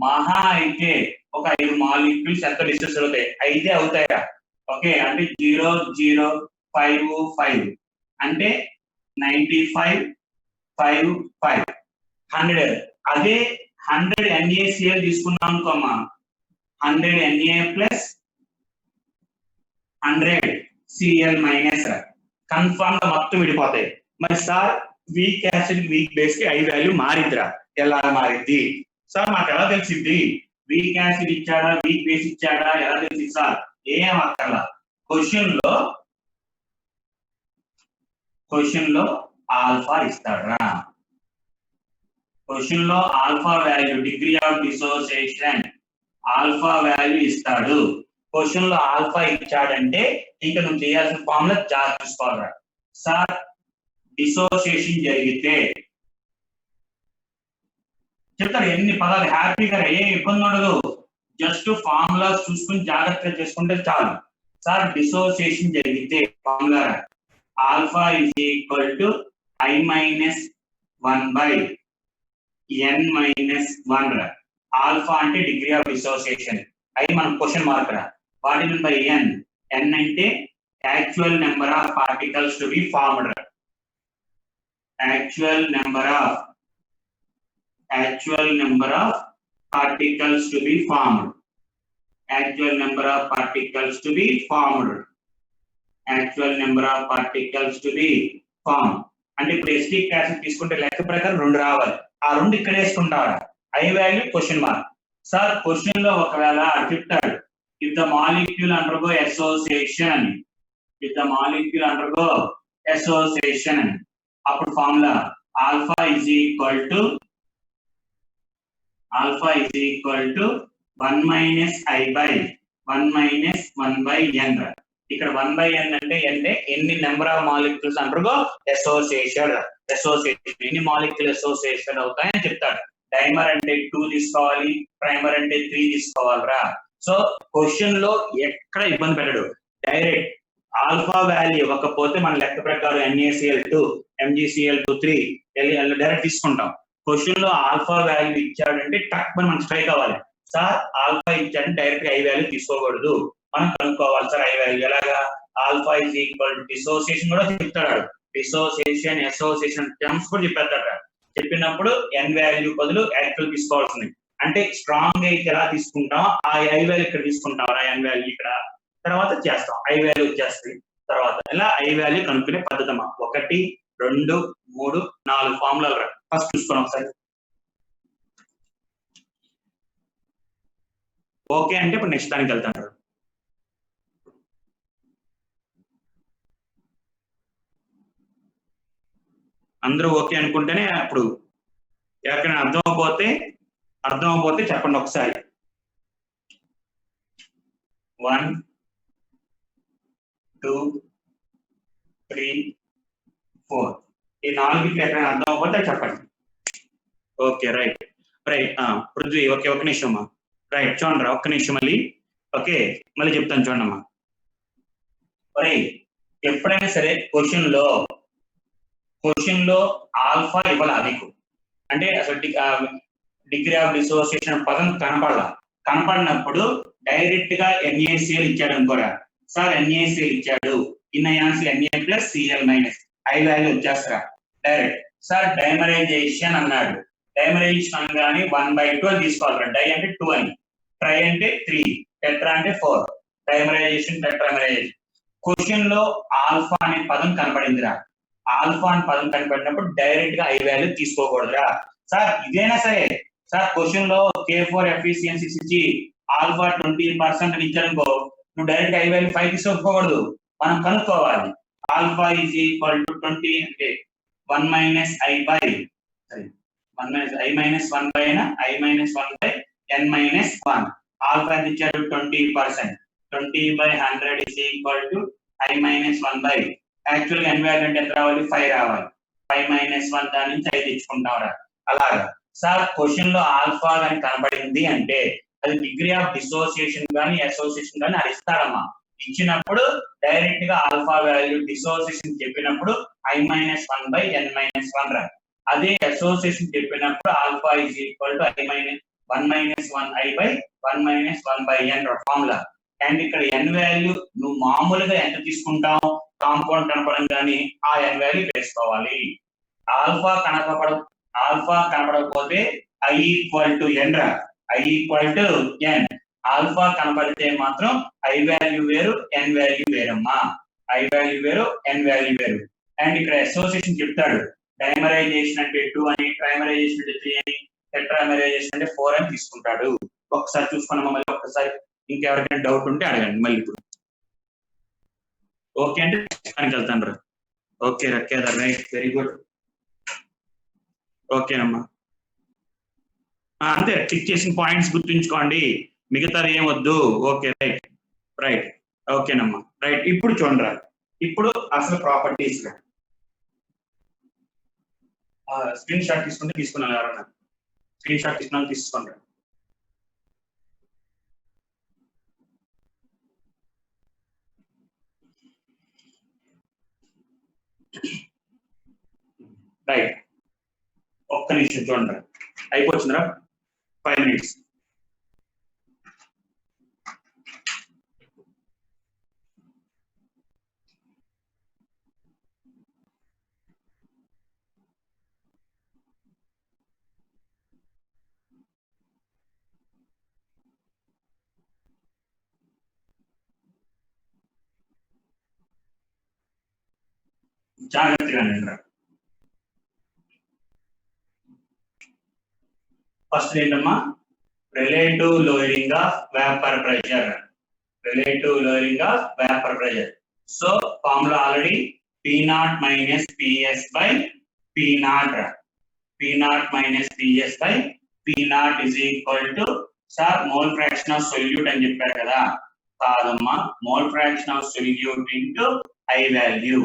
మహా అయితే ఒక 5 molecules ఎంత డిసోసియేట్ అవుతాయి, 5 అవుతాయా. ఓకే, అంటే 0 0 5 5 అంటే 95 5 5 100. అదే 100 NaCl తీసుకున్నాం అనుకోమ్మా, 100 Na plus 100 Cl minus confirm గా మొత్తం విడిపోతాయి. మరి sir weak acid weak base కి I వాల్యూ మారిద్దిరా, ఎలా మారిద్ది సార్? మాకు ఎలా తెలిసింది? వీక్ యాసిడ్ ఇచ్చాడా వీక్ బేస్ ఇచ్చాడా ఎలా తెలిసింది సార్? ఏం అక్కర్లా, క్వశ్చన్ లో ఆల్ఫా ఇస్తాడా, క్వశ్చన్ లో alpha value, degree of dissociation alpha value ఇస్తాడు. క్వశ్చన్ లో ఆల్ఫా ఇచ్చాడంటే ఇంకా నువ్వు చేయాల్సిన ఫార్ములా జాగ్రత్త చూసుకోవాలరా. సార్ డిసోసియేషన్ జరిగితే చెప్తారు ఎన్ని పదాలు, హ్యాపీగా ఏం ఇబ్బంది ఉండదు, జస్ట్ ఫార్ములాస్ చూసుకుని జాగ్రత్తగా చేసుకుంటే చాలు. సార్ డిసోసియేషన్ జరిగితే formula alpha is equal to I-1/n-1 రా. ఆల్ఫా అంటే డిగ్రీ ఆఫ్ డిసోసియేషన్, I మనం క్వశ్చన్ మార్క్ రా, వాటి బై n, n అంటే actual number of particles to be formed. Actual number of particles to be formed. Actual number of particles to be formed. Actual number of particles to be formed. అంటే ఇప్పుడు ST class తీసుకుంటే లెక్క ప్రకారం 2 రావాలి. ఆ 2 ఇక్కడ వేసుకుంటారా? I value question mark. Sir question లో ఒకవేళ చెప్తాడు if the molecule undergo association అని, if the molecule undergo association అని, అప్పుడు formula alpha is equal to 1 minus I by 1 minus 1 by n. ఇక్కడ 1 by n అంటే ఎన్ని number of molecules undergo association ఎన్ని మాలిక్యూల్ అసోసియేషన్ అవుతాయని చెప్తాడు. డైమర్ అంటే 2 తీసుకోవాలి, ప్రైమర్ అంటే 3 తీసుకోవాలిరా. సో క్వశ్చన్ లో ఎక్కడ ఇబ్బంది పెట్టడు, డైరెక్ట్ ఆల్ఫా వాల్యూ ఇవ్వకపోతే మన లెక్క ప్రకారం NaCl2 MgCl2 3 డైరెక్ట్ తీసుకుంటాం. క్వశ్చన్ లో ఆల్ఫా వాల్యూ ఇచ్చాడంటే టక్ అని మనకు స్ట్రైక్ అవ్వాలి. సార్ ఆల్ఫా ఇచ్చాడంటే డైరెక్ట్ ఐ వాల్యూ తీసుకోకూడదు, మనం కనుక్కోవాలి. సార్ ఐ వాల్యూ ఎలాగా? Alpha is equal to dissociation కూడా చెప్తాడు, డిసోసియేషన్ అసోసియేషన్ టర్మ్స్ కూడా చెప్పేస్తాడు. చెప్పినప్పుడు ఎన్ వాల్యూ బదులు యాక్చువల్ తీసుకోవాల్సింది. అంటే స్ట్రాంగ్ అయితే ఎలా తీసుకుంటాం ఆ ఐ వాల్యూ ఇక్కడ తీసుకుంటాం, ఎన్ వాల్యూ ఇక్కడ తర్వాత చేస్తాం, ఐ వాల్యూ వచ్చేస్తుంది. తర్వాత ఇలా ఐ వాల్యూ కనుక్కునే పద్ధతి అమ్మా. 1 2 3 4 ఫార్ములాలు ఫస్ట్ చూసుకోండి ఒకసారి. ఓకే అంటే ఇప్పుడు నెక్స్ట్ దానికి వెళ్తాను. అందరూ ఓకే అనుకుంటేనే అప్పుడు ఎవరికైనా అర్థం అవకపోతే చెప్పండి ఒకసారి. 1 2 3 4 ఈ 4 ఎక్కడైనా అర్థం అవ్వకపోతే చెప్పండి. ఓకే రైట్ పృథ్వీ ఓకే ఒక నిమిషం అమ్మా. రైట్ చూడండి ఒక్క నిమిషం మళ్ళీ ఓకే మళ్ళీ చెప్తాను చూడండి అమ్మా. ఎప్పుడైనా సరే క్వశ్చన్ లో ఆల్ఫా ఇవ్వాలి మీకు, అంటే అసలు డిగ్రీ ఆఫ్ డిసోసియేషన్ పదం కనపడినప్పుడు డైరెక్ట్ గా NaCl ఇచ్చాడు అనుకోరా. సార్ NaCl ఇచ్చాడు, in ions Na+Cl- I value వచ్చేస్తారా డైరెక్ట్. సార్ డైమరైజేషన్ అన్నాడు, డైమరైజేషన్ అనగానే 1/2 తీసుకోవాలి. డై అంటే 2 అని, ట్రై అంటే 3, టెట్రా అంటే 4. డైమరైజేషన్ టెట్రామరైజేషన్. క్వశ్చన్ లో ఆల్ఫా అనే పదం కనపడిందిరా, ఆల్ఫా అనే పదం కనపడినప్పుడు డైరెక్ట్ గా ఐ వాల్యూ తీసుకోకూడదురా. సార్ ఇదైనా సరే సార్ క్వశ్చన్ లో K4 ఎఫిషియన్సీ ఇచ్చి ఆల్ఫా 20% ఇచ్చారనుకో, నువ్వు డైరెక్ట్ ఐ వాల్యూ 5 తీసుకోకూడదు, మనం కనుక్కోవాలి. ఆల్ఫా ఈజ్ ఈక్వల్ టు 20 అంటే 1 minus I by 1 minus I minus 1 by I minus 1 by n minus 1. Alpha ఎంత ఇచ్చారు 20%. 20/100 is equal to I minus 1 by actual గా n వాల్యూ అంటే ఎంత రావాలి 5 రావాలి. 5 minus 1 దాని నుంచి 5 తెచ్చుకుంటాం. అలాగా సార్ క్వశ్చన్ లో ఆల్ఫా అని కనబడింది అంటే అది డిగ్రీ ఆఫ్ డిసోసియేషన్ కానీ అసోసియేషన్ కానీ అది ఇస్తారమ్మా. ఇచ్చినప్పుడు డైరెక్ట్ గా ఆల్ఫా వాల్యూ డిసోసియేషన్ చెప్పినప్పుడు I minus 1 by n minus 1 రా. అదే అసోసియేషన్ చెప్పినప్పుడు alpha is equal to I minus 1 I by 1 minus 1 by n formula. And ఇక్కడ n వాల్యూ నువ్వు మామూలుగా ఎంత తీసుకుంటావు, కాంపౌండ్ కనపడంగానే ఆ n వాల్యూ వేసుకోవాలి. ఆల్ఫా కనపడకపోతే I equal to n రా, I equal to n. Alpha కనపడితే మాత్రం I వాల్యూ వేరు n వాల్యూ వేరమ్మా, I వాల్యూ వేరు n వాల్యూ వేరు. అండ్ ఇక్కడ అసోసియేషన్ చెప్తాడు, డైమరైజేషన్ అంటే 2 అని, ట్రైమరైజేషన్ అంటే 3 అని, టెట్రామరైజేషన్ అంటే 4 అని తీసుకుంటాడు. ఒకసారి చూసుకున్నామా మళ్ళీ ఒకసారి, ఇంకెవరికైనా డౌట్ ఉంటే అడగండి మళ్ళీ ఇప్పుడు. ఓకే అంటే వెళ్తాను రా. Okay together right very good. ఓకేనమ్మా అంతే, టిక్ చేసిన పాయింట్స్ గుర్తుంచుకోండి, మిగతా ఏం వద్దు. ఓకే రైట్ ఓకేనమ్మా రైట్. ఇప్పుడు చూడరా, ఇప్పుడు అసలు ప్రాపర్టీస్ స్క్రీన్ షాట్ తీసుకున్నాను ఎవరన్నా స్క్రీన్ షాట్ తీసుకోండి. రైట్ ఒక్క నిమిషం చూడండి, అయిపోతుందిరా 5 minutes. జాగ్రత్తగా వినండి. ఫస్ట్ ఏంటమ్మా, relative lowering of vapour pressure. Relative lowering of vapour pressure. So formula already P0 minus PS by P0. P0 minus PS by P0 is equal to sir mole fraction of solute అని చెప్పారు కదా, కాదమ్మా, mole fraction of solute into I value.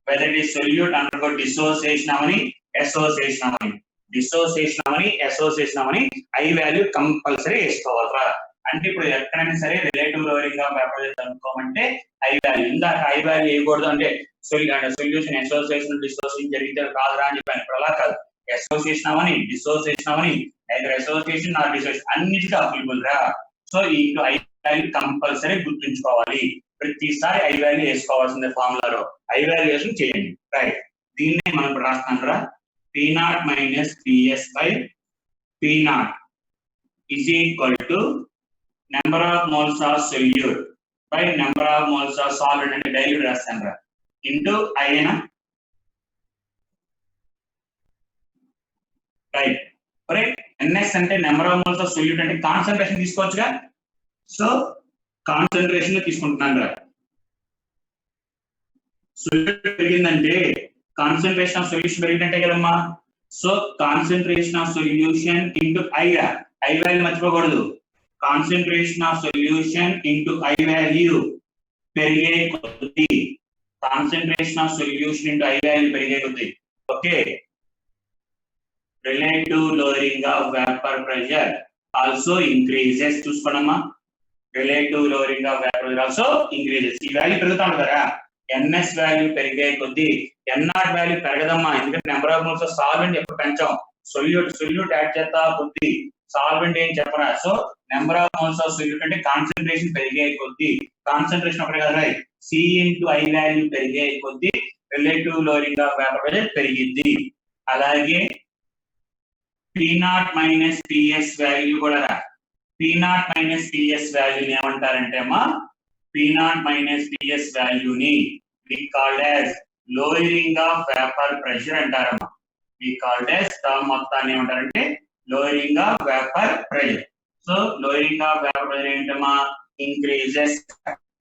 Whether it is solute undergo dissociation అవని association అవని, dissociation అవని association అవని I value compulsory వేసుకోవాలరా. అంటే ఇప్పుడు ఎక్కడైనా సరే relative lowering of vapour pressure అనుకోమంటే ఐ వాల్యూ, ఇందాక ఐ వాల్యూ వేయకూడదు అంటే సొల్యూషన్ అసోసియేషన్ డిసోసియేషన్ జరిగితే కాదురా అని చెప్పాను. ఇప్పుడు అలా కాదు, అసోసియేషన్ అవని డిసోసియేషన్ అవని అసోసియేషన్ నాట్ డిసోసియేషన్ అన్నిటికీ అప్లికబుల్ రా. So into I value compulsory గుర్తుంచుకోవాలి, ప్రతిసారి ఐ వాల్యూ వేసుకోవాల్సిందే ఫార్ములాలో. ఐ వాల్యూ వేసుకుని చేయండి. రైట్, దీన్నే మనం ఇప్పుడు రాస్తాం రా. P0 minus PS by P0 is equal to number of moles of solute by number of moles of solvent అంటే డైల్యూట్ రాస్తాను రా, ఇంటూ ఐనా. Right, right. NS అంటే number of moles of solute అంటే కాన్సంట్రేషన్ తీసుకోవచ్చుగా. సో కాన్సంట్రేషన్ తీసుకుంటున్నాను రా. Solute పెరిగిందంటే కాన్సంట్రేషన్ ఆఫ్ సొల్యూషన్ పెరిగిందంటే కదమ్మా. So concentration of solution into I value మర్చిపోకూడదు. Concentration of solution into I value పెరిగే కొద్ది, concentration of solution into I value పెరిగే కొద్ది. Okay, relative lowering of vapour pressure also increases. చూసుకోండమ్మా, relative lowering of vapour pressure also increases. ఈ value పెరుగుతా ఉంటారా, NS value పెరిగే కొద్ది N0 వాల్యూ పెరగదమ్మా. ఎందుకంటే number of moles of solvent ఎప్పుడు పెంచాం, సొల్యూట్ యాడ్ చేస్తా కొద్ది, సాల్వెంట్ ఏం చెప్పరా. So number of moles of solute అంటే కాన్సంట్రేషన్ పెరిగే కొద్ది, కాన్సంట్రేషన్ ఒకటి కదా, C ఇంటూ ఐ వాల్యూ పెరిగే కొద్ది relative lowering of vapour pressure పెరిగింది. అలాగే P0 మైనస్ PS వాల్యూ కూడా రా. P0 మైనస్ PS వాల్యూని ఏమంటారంటే అమ్మా, P0 మైనస్ PS వాల్యూని we called as lowering of vapor pressure అంటారమ్మా. we called as term మొత్తాన్ని ఏమంటారంటే lowering of vapor pressure. So lowering of vapor pressure ఏంటమ్మా, increases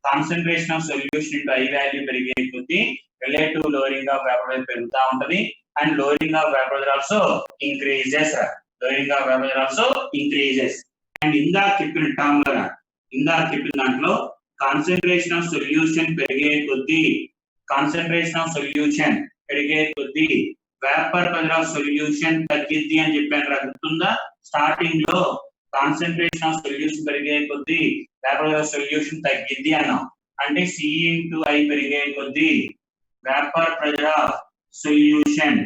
concentration of solution into I value పెరిగే కొద్ది relative lowering of vapor pressure పెరుగుతా ఉంటది. and lowering of vapor pressure also increases. lowering of vapor pressure also increases. and ఇందాక చెప్పిన term లో, ఇందాక చెప్పిన దాంట్లో కాన్సంట్రేషన్ ఆఫ్ సొల్యూషన్ పెరిగే కొద్ది, కాన్సంట్రేషన్ ఆఫ్ సొల్యూషన్ పెరిగే కొద్ది వేపర్ ప్రెషర్ ఆఫ్ సొల్యూషన్ తగ్గిద్ది అని చెప్పాను రా, గుర్తుందా. స్టార్టింగ్ లో కాన్సంట్రేషన్ ఆఫ్ సొల్యూషన్ పెరిగే కొద్ది వేపర్ ప్రెషర్ ఆఫ్ సొల్యూషన్ తగ్గిద్ది అన్నాం. అంటే C ఇంటూ I పెరిగే కొద్ది vapour pressure of solution,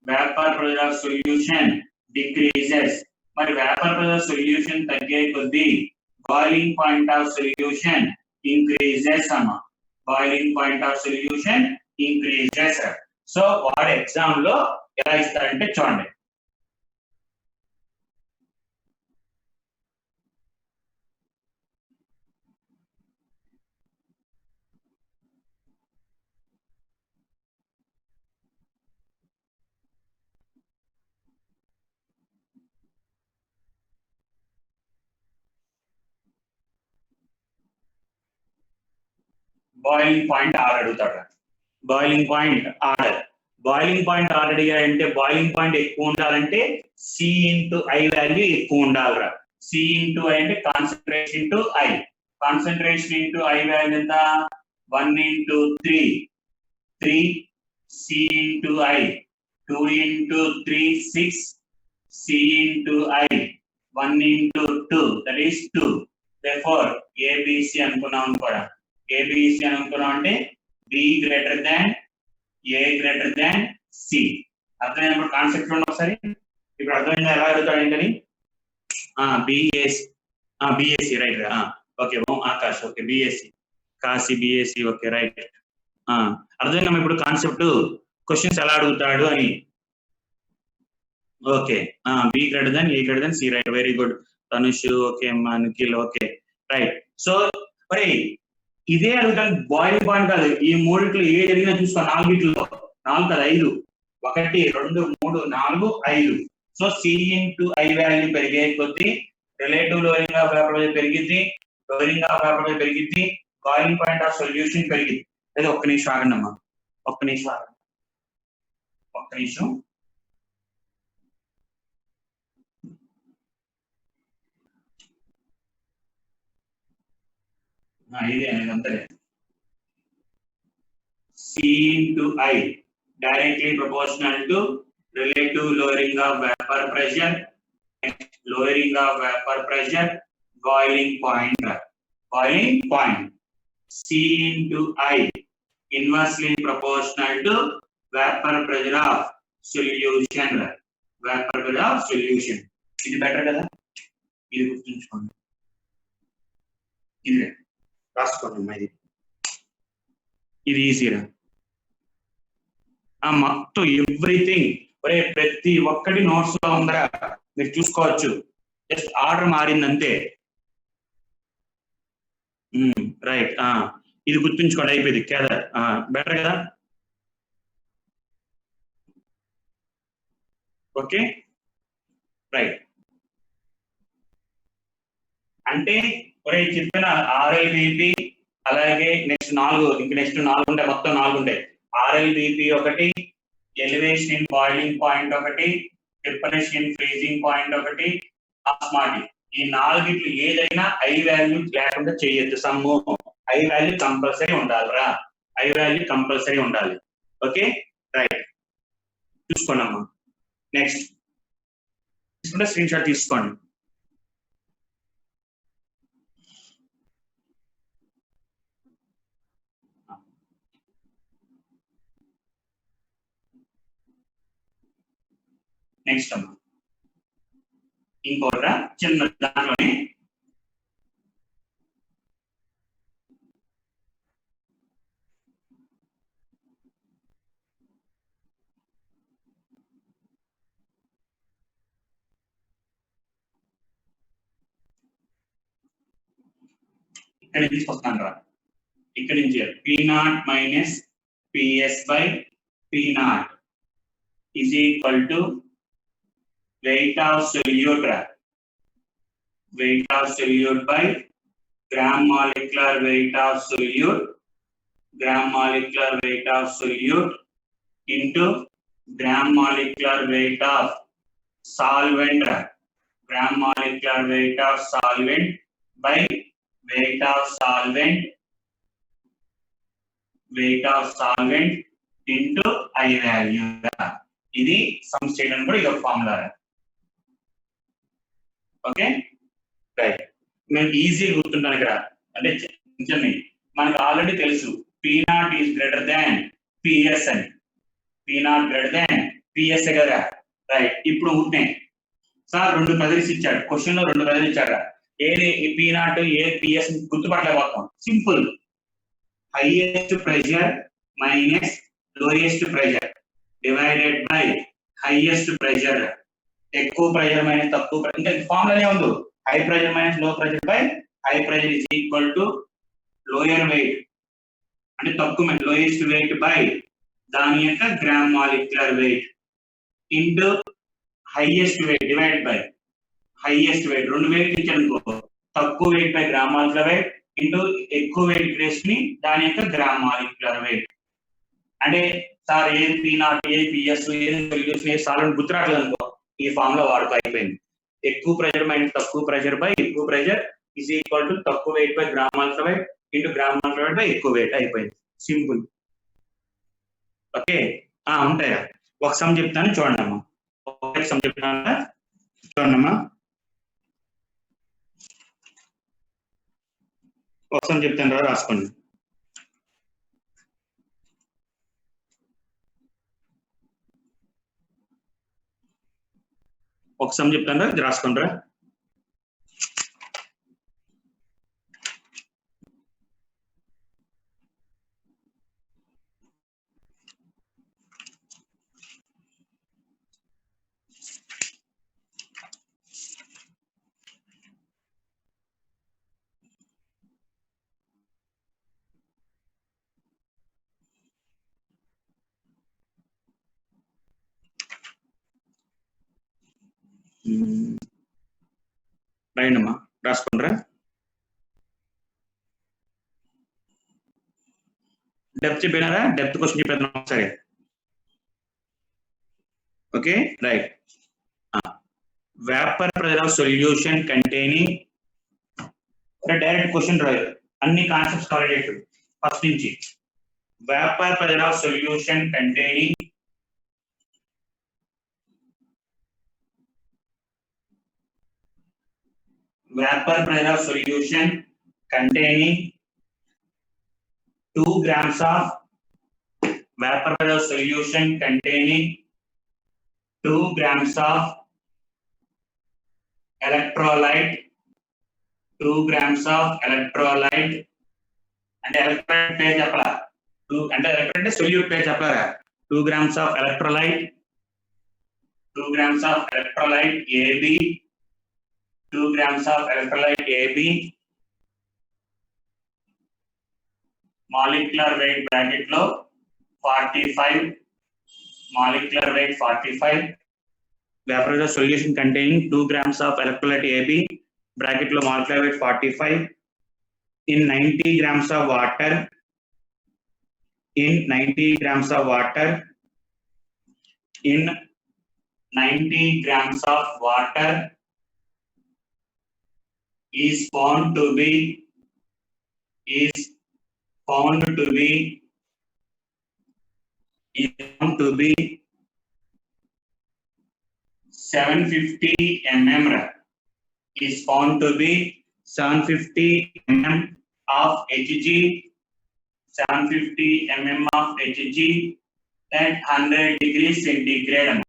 vapour pressure of solution decreases. మరి వేపర్ ప్రెషర్ ఆఫ్ సొల్యూషన్ తగ్గే కొద్ది boiling point of solution increases అమ్మా. Boiling point of solution increases. So వాడు ఎగ్జామ్ లో ఎలా ఇస్తారంటే చూడండి, బాయిలింగ్ పాయింట్ ఆర్ అడుగుతాడు. బాయిలింగ్ పాయింట్ ఆర్, బాయిలింగ్ పాయింట్ ఆర్ అడిగారంటే బాయిలింగ్ పాయింట్ ఎక్కువ ఉండాలంటే C ఇంటూ ఐ వాల్యూ ఎక్కువ ఉండాలిరా. C ఇంటూ ఐ అంటే concentration into I, concentration into I value ఎంత, 1 into 3, 3 C into I, 2 into 3 6 C into I, 1 into 2 that is 2. therefore ABC అనుకున్నాం కూడా, ABC అనుకున్నాం అంటే B greater than A greater than C. అర్థమైనప్పుడు concept చూడండి ఒకసారి. ఇప్పుడు అర్థమైందా ఎలా అడుగుతాడు ఏంటని. BSC right. Okay, Akash okay, BSC Kashi BSC okay right. అర్థమైందా ఇప్పుడు కాన్సెప్ట్, క్వశ్చన్స్ ఎలా అడుగుతాడు అని. Okay, B greater than A greater than C right, very good Tanush. Okay అమ్మా, నిఖిల్ ఓకే రైట్. సో మరి ఇదే అడుగుతాను, బాయిలింగ్ పాయింట్ కాదు. ఈ మూడిట్లో ఏ జరిగినా చూసుకో, నాలుగిట్లో, నాలుగు కాదు 5, 1 2 3 4 5. So C into I value పెరిగే కొద్దీ relative lowering of vapour pressure పెరిగింది, లోయింగ్ ఆఫ్ వేపర్ ప్రెషర్ పెరిగింది, బాయిలింగ్ పాయింట్ ఆఫ్ సొల్యూషన్ పెరిగింది. లేదా ఒక్క నిమిషం ఆగండి అమ్మా, ఒక్క నిమిషం ఆగండి, ఒక్క నిమిషం. ఇదే అంతే. C into I directly proportional to relative lowering of vapor pressure, lowering of vapor pressure, boiling point. Boiling point. C into I inversely proportional to vapor pressure of solution. Vapor pressure of solution. ఇది better కదా, ఇది గుర్తుంచుకోండి, ఇది రాసుకోండి, ఇది ఈజీరా. మొత్తం everything ప్రతి ఒక్కటి నోట్స్ లో ఉందరా, మీరు చూసుకోవచ్చు. Just order మారిందంతే. రైట్, ఇది గుర్తుంచుకోండి, అయిపోయింది కదా, బెటర్ కదా. Okay right. అంటే చెప్పిన ఆర్ఎల్బిపి, అలాగే నెక్స్ట్ 4, ఇంక నెక్స్ట్ 4 ఉంటాయి, మొత్తం 4 ఉంటాయి. ఆర్ఎల్బిపి ఒకటి, ఎలివేషన్ ఇన్ బాయిలింగ్ పాయింట్ ఒకటి, ప్రిపరేషన్ ఇన్ ఫ్రీజింగ్ పాయింట్ ఒకటి, ఆస్మాటిక్. ఈ 4 ఏదైనా ఐ వాల్యూ లేకుండా చేయొచ్చు. సమ్ము ఐ వాల్యూ కంపల్సరీ ఉండాలిరా, ఐ వాల్యూ కంపల్సరీ ఉండాలి. ఓకే రైట్, చూసుకోండి అమ్మా. నెక్స్ట్ తీసుకుంటే స్క్రీన్ షాట్ తీసుకోండి. నెక్స్ట్ అమ్మా, ఇంకోట చిన్న దాంట్లోనే ఇక్కడ తీసుకొస్తాను రా. ఇక్కడ నుంచి P0 minus PS by P0 is equal to weight of solute, weight of solute by gram molecular weight of solute, gram molecular weight of solute into gram molecular weight of solvent, gram molecular weight of solvent by weight of solvent, weight of solvent into I value. ఇది some చేయడం కూడా ఇది formula. Okay right, నేను ఈజీగా గుర్తుంటాను ఇక్కడ. అంటే మనకు already తెలుసు P0 is greater than PS అని. P0 గ్రేటర్ దాన్ PS కదా. రైట్, ఇప్పుడు ఉంటే సార్ 2 ప్రెజర్స్ ఇచ్చాడు, క్వశ్చన్ లో 2 ప్రెజర్ ఇచ్చాడు. ఏది P0 ఏ PS గుర్తుపట్టలేకపోతాం. Simple, highest pressure minus lowest pressure divided by highest pressure. ఎక్కువ ప్రెషర్ మైనస్ తక్కువ ప్రెషర్, అంటే ఫార్ములానే ఉంది. High pressure minus low pressure by high pressure is equal to lower weight, అంటే తక్కువ లోయెస్ట్ వెయిట్ బై దాని యొక్క gram molecular weight into highest weight divide by highest weight. 2 weight ఇచ్చారనుకో, తక్కువ weight by gram molecular weight into ఎక్కువ weight తీసుకుని దాని యొక్క గ్రామ్ మాలిక్యులర్ వెయిట్. అంటే సార్ ఏది P0 ఏది PS ఏది సొల్యూషన్ ఏది సాల్వెంట్ గుర్తురాట్లేదు అనుకో, ఈ ఫార్ములా వాడుకో, అయిపోయింది. ఎక్కువ ప్రెషర్ మైనస్ తక్కువ ప్రెషర్ బై ఎక్కువ ప్రెషర్ ఈజ్ ఈక్వల్ టు తక్కువ weight by gram molecular weight into gram molecular weight by ఎక్కువ వెయిట్, అయిపోయింది. సింపుల్. ఓకే ఉంటాయా? ఒక సమ్ చెప్తాను చూడండి అమ్మా, ఒక సమ్ చెప్తాను చూడండి అమ్మా, ఒక సమ్ చెప్తాను రా, రాసుకోండి. ఒక సమ్ చెప్తాను, రాసుకోండి రా. రాయండమ్మా, రాసుకుంటారా? డెప్త్ చెప్పినారా? డెప్త్ క్వశ్చన్ చెప్పేద్దాం సరే. Okay right. Vapour pressure of solution containing, direct question రాయరు, అన్ని కాన్సెప్ట్స్ కవర్ చేయొచ్చు ఫస్ట్ నుంచి. Vapour pressure of solution containing vapor pressure of solution containing 2 grams of vapor pressure of solution containing 2 grams of electrolyte, 2 grams of electrolyte, and electrolyte page apply 2 and electrolyte solute page apply 2 grams of electrolyte, 2 grams of electrolyte AB, 2 grams of electrolyte AB, molecular weight bracket lo 45, molecular weight 45, vapor solution containing 2 grams of electrolyte AB, bracket lo molecular weight 45, in 90 grams of water, in 90 grams of water, in 90 grams of water is found to be 750 mm, is found to be 750 mm of Hg, 750 mm of Hg at 100 degrees centigrade,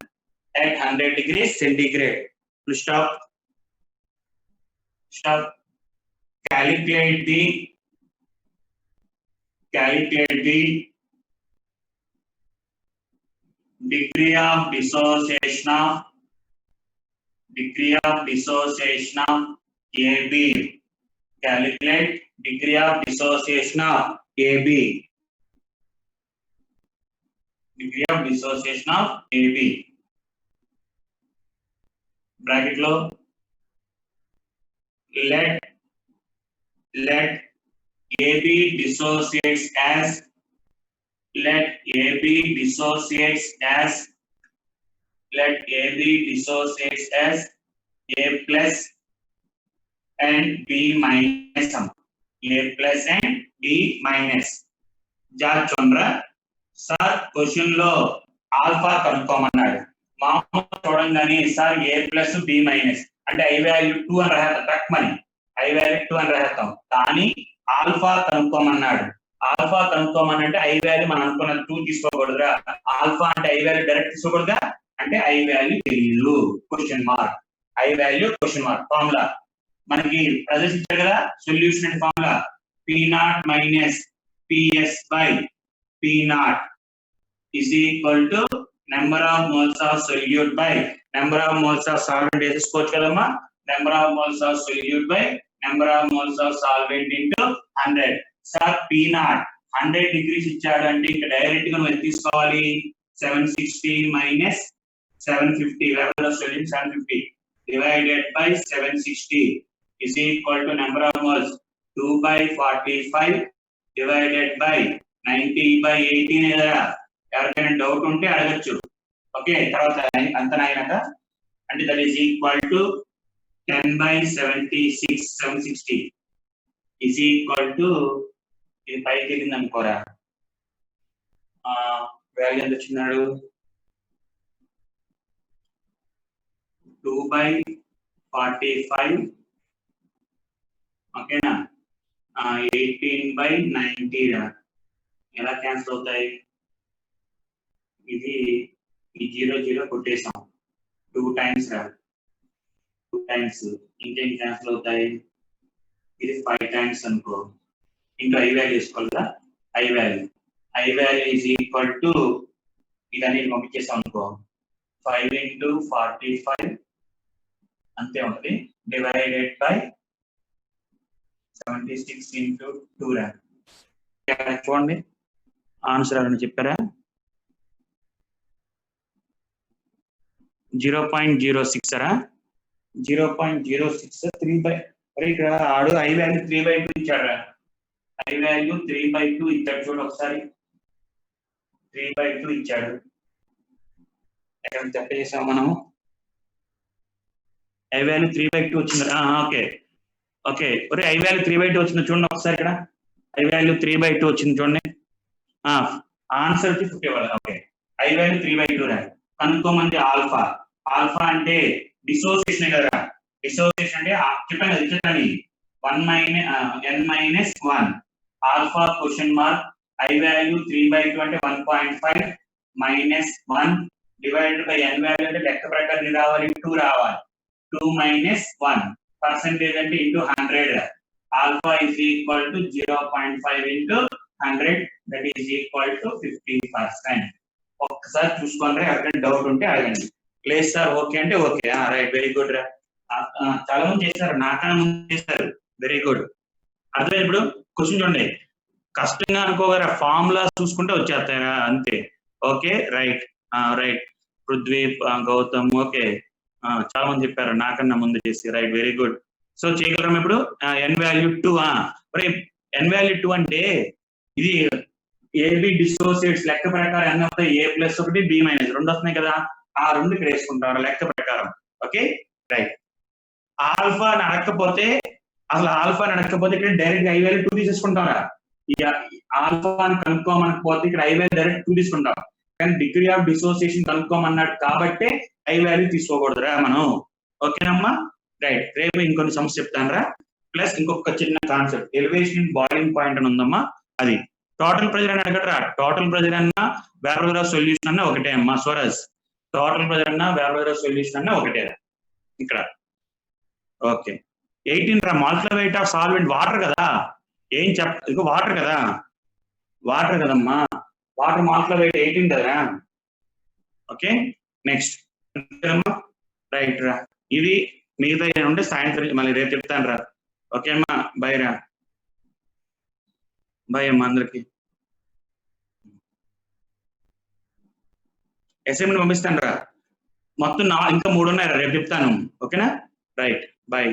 at 100 degrees centigrade. Please stop. Calculate the degree of dissociation of AB. Calculate degree of dissociation of AB. Degree of dissociation of AB. Bracket lo let AB dissociates as A plus and B minus. A plus and B minus. Jachondra sir question lo alpha కనుక్కోమన్నాడు. మామూలు చూడంగానే sir A plus B minus అంటే I value 2 అని రాస్తాం, తక్కువని I value 2 అని రాస్తాం. కానీ alpha కనుక్కోమన్నాడు. Alpha కనుక్కోమనంటే I value మనం అనుకున్న 2 తీసుకోకూడదురా. ఆల్ఫా అంటే I value డైరెక్ట్ తీసుకోకూడదా అంటే I value తెలియదు question mark. I value question mark. Formula మనకి ప్రదర్శించారు కదా సొల్యూషన్ అంటే formula P0 minus PS by P0 is equal to number of moles of solute by number of moles of solvent వేసుకోవచ్చు కదమ్మా. number of moles of solute by number of moles of solvent into 100. Sir P0 100 degrees ఇచ్చాడు అంటే ఇక్కడ direct గా మనం తీసుకోవాలి 760 minus 750 level of solution 750 divided by 760 is equal to number of moles 2 by 45 divided by 90 by 18 కదా. ఎవరికైనా doubt ఉంటే అడగచ్చు. ఓకే తర్వాత అంతనైనాక అంటే that is equal to 10 by 76 760 is equal to ఇది పైకి వెళ్ళింది అనుకోరా. వాల్యూ ఎంత వచ్చినాడు 2 by 45 ఓకేనా 18 by 90 ఎలా క్యాన్సిల్ అవుతాయి. ఇది ఈ 0 కొట్టేసాం 2 times రా 2 times ఇంకేం క్యాన్సిల్ అవుతాయి. ఇది 5 times అనుకో into I value వేసుకోవాలిగా. I value is equal to ఇదని పంపించేసాం అనుకో 5 into 45 అంతే ఉంటుంది డివైడెడ్ బై 76 into 2 రా. చూడండి ఆన్సర్ అని చెప్పారా 0.06 రా 0.06 3/, మరి ఇక్కడ ఆడు I వాల్యూ 3/2 ఇచ్చాడు. I వాల్యూ 3/2 ఇచ్చాడు, చూడు ఒకసారి 3/2 ఇచ్చాడు. ఎక్కడ తప్ప చేసాం మనం? I వాల్యూ 3/2 వచ్చింది. ఓకే ఓకే, ఒరే I వాల్యూ 3/2 వచ్చింది చూడండి ఒకసారి, ఇక్కడ I వాల్యూ 3/2 వచ్చింది చూడండి. ఆన్సర్ వచ్చి 50. ఓకే, I వాల్యూ 3/2 రా. కనుక్కోమంది ఆల్ఫా. ఆల్ఫా అంటే డిసోసియేషన్ కదా. డిసోసియేషన్ అంటే చెప్పాను కదా, చెప్పండి 1 alpha question mark I value 3/2 అంటే 1.5 minus 1 divided by n value అంటే లెక్క ప్రకారం రావాలి 2 రావాలి. 2 మైనస్ 1 పర్సెంటేజ్ అంటే into 100. Alpha is equal to 0.5 into 100, that is equal to 50%. ఒక్కసారి చూసుకోండి, అక్కడ డౌట్ ఉంటే అడగండి. లేదు సార్ ఓకే అంటే ఓకే, రైట్, వెరీ గుడ్ రా. చాలా మంది చేస్తారు, నాకన్నా ముందు చేస్తారు, వెరీ గుడ్. అదే ఇప్పుడు క్వశ్చన్ చూడండి, కష్టంగా అనుకోగల ఫార్ములా చూసుకుంటే వచ్చేస్తారా అంతే. Okay right right, Prithvi Gautam okay, చాలా మంది చెప్పారు నాకన్నా ముందు చేసి, రైట్ వెరీ గుడ్. సో చేయగలరా ఇప్పుడు? n value 2. మరి n వాల్యూ 2 అంటే ఇది ఏబి డిసోసియేట్స్ లెక్క ప్రకారం ఎన్ని వస్తాయి? A+1 B- 2 వస్తున్నాయి కదా, ఆ 2 ఇక్కడ వేసుకుంటారు లెక్క ప్రకారం. Okay right. ఆల్ఫా అడగకపోతే, అసలు ఆల్ఫా అడగకపోతే ఇక్కడ డైరెక్ట్ I వాల్యూ 2 తీసేసుకుంటారా? ఆల్ఫా కనుక్కోమనకపోతే ఇక్కడ I వాల్యూ డైరెక్ట్ 2 తీసుకుంటాం. కానీ డిగ్రీ ఆఫ్ డిసోసియేషన్ కనుక్కోమన్నాడు కాబట్టి I వాల్యూ తీసుకోకూడదురా మనం. ఓకేనమ్మా రైట్. రేపు ఇంకొన్ని సమస్య చెప్తాను రా. ప్లస్ ఇంకొక చిన్న కాన్సెప్ట్, ఎలివేషన్ బాయిలింగ్ పాయింట్ అని ఉందమ్మా, అది టోటల్ ప్రెజర్ అని అడగట్రా. టోటల్ ప్రెజర్ అన్నా వేపర్ సొల్యూషన్ అన్నా ఒకటే అమ్మా స్వరస్. టోటల్ ప్రెజర్ అన్నా వేపర్ సొల్యూషన్ అన్నా ఒకటే ఇక్కడ. ఓకే 18 రా, molecular weight of solvent water కదా. ఏం ఇక వాటర్ కదా, వాటర్ కదమ్మా, వాటర్ మాలిక్యులర్ వెయిట్ 18 కదా. ఓకే నెక్స్ట్ రైట్ రా. ఇది మిగతా ఉంటే సాయంత్రం మళ్ళీ రేపు చెప్తాను రా. ఓకే అమ్మా, బై రా, బై అమ్మా అందరికి. అసైన్మెంట్ పంపిస్తాను రా, మొత్తం ఇంకా 3 ఉన్నాయి రా, రేపు చెప్తాను. ఓకేనా రైట్, బై.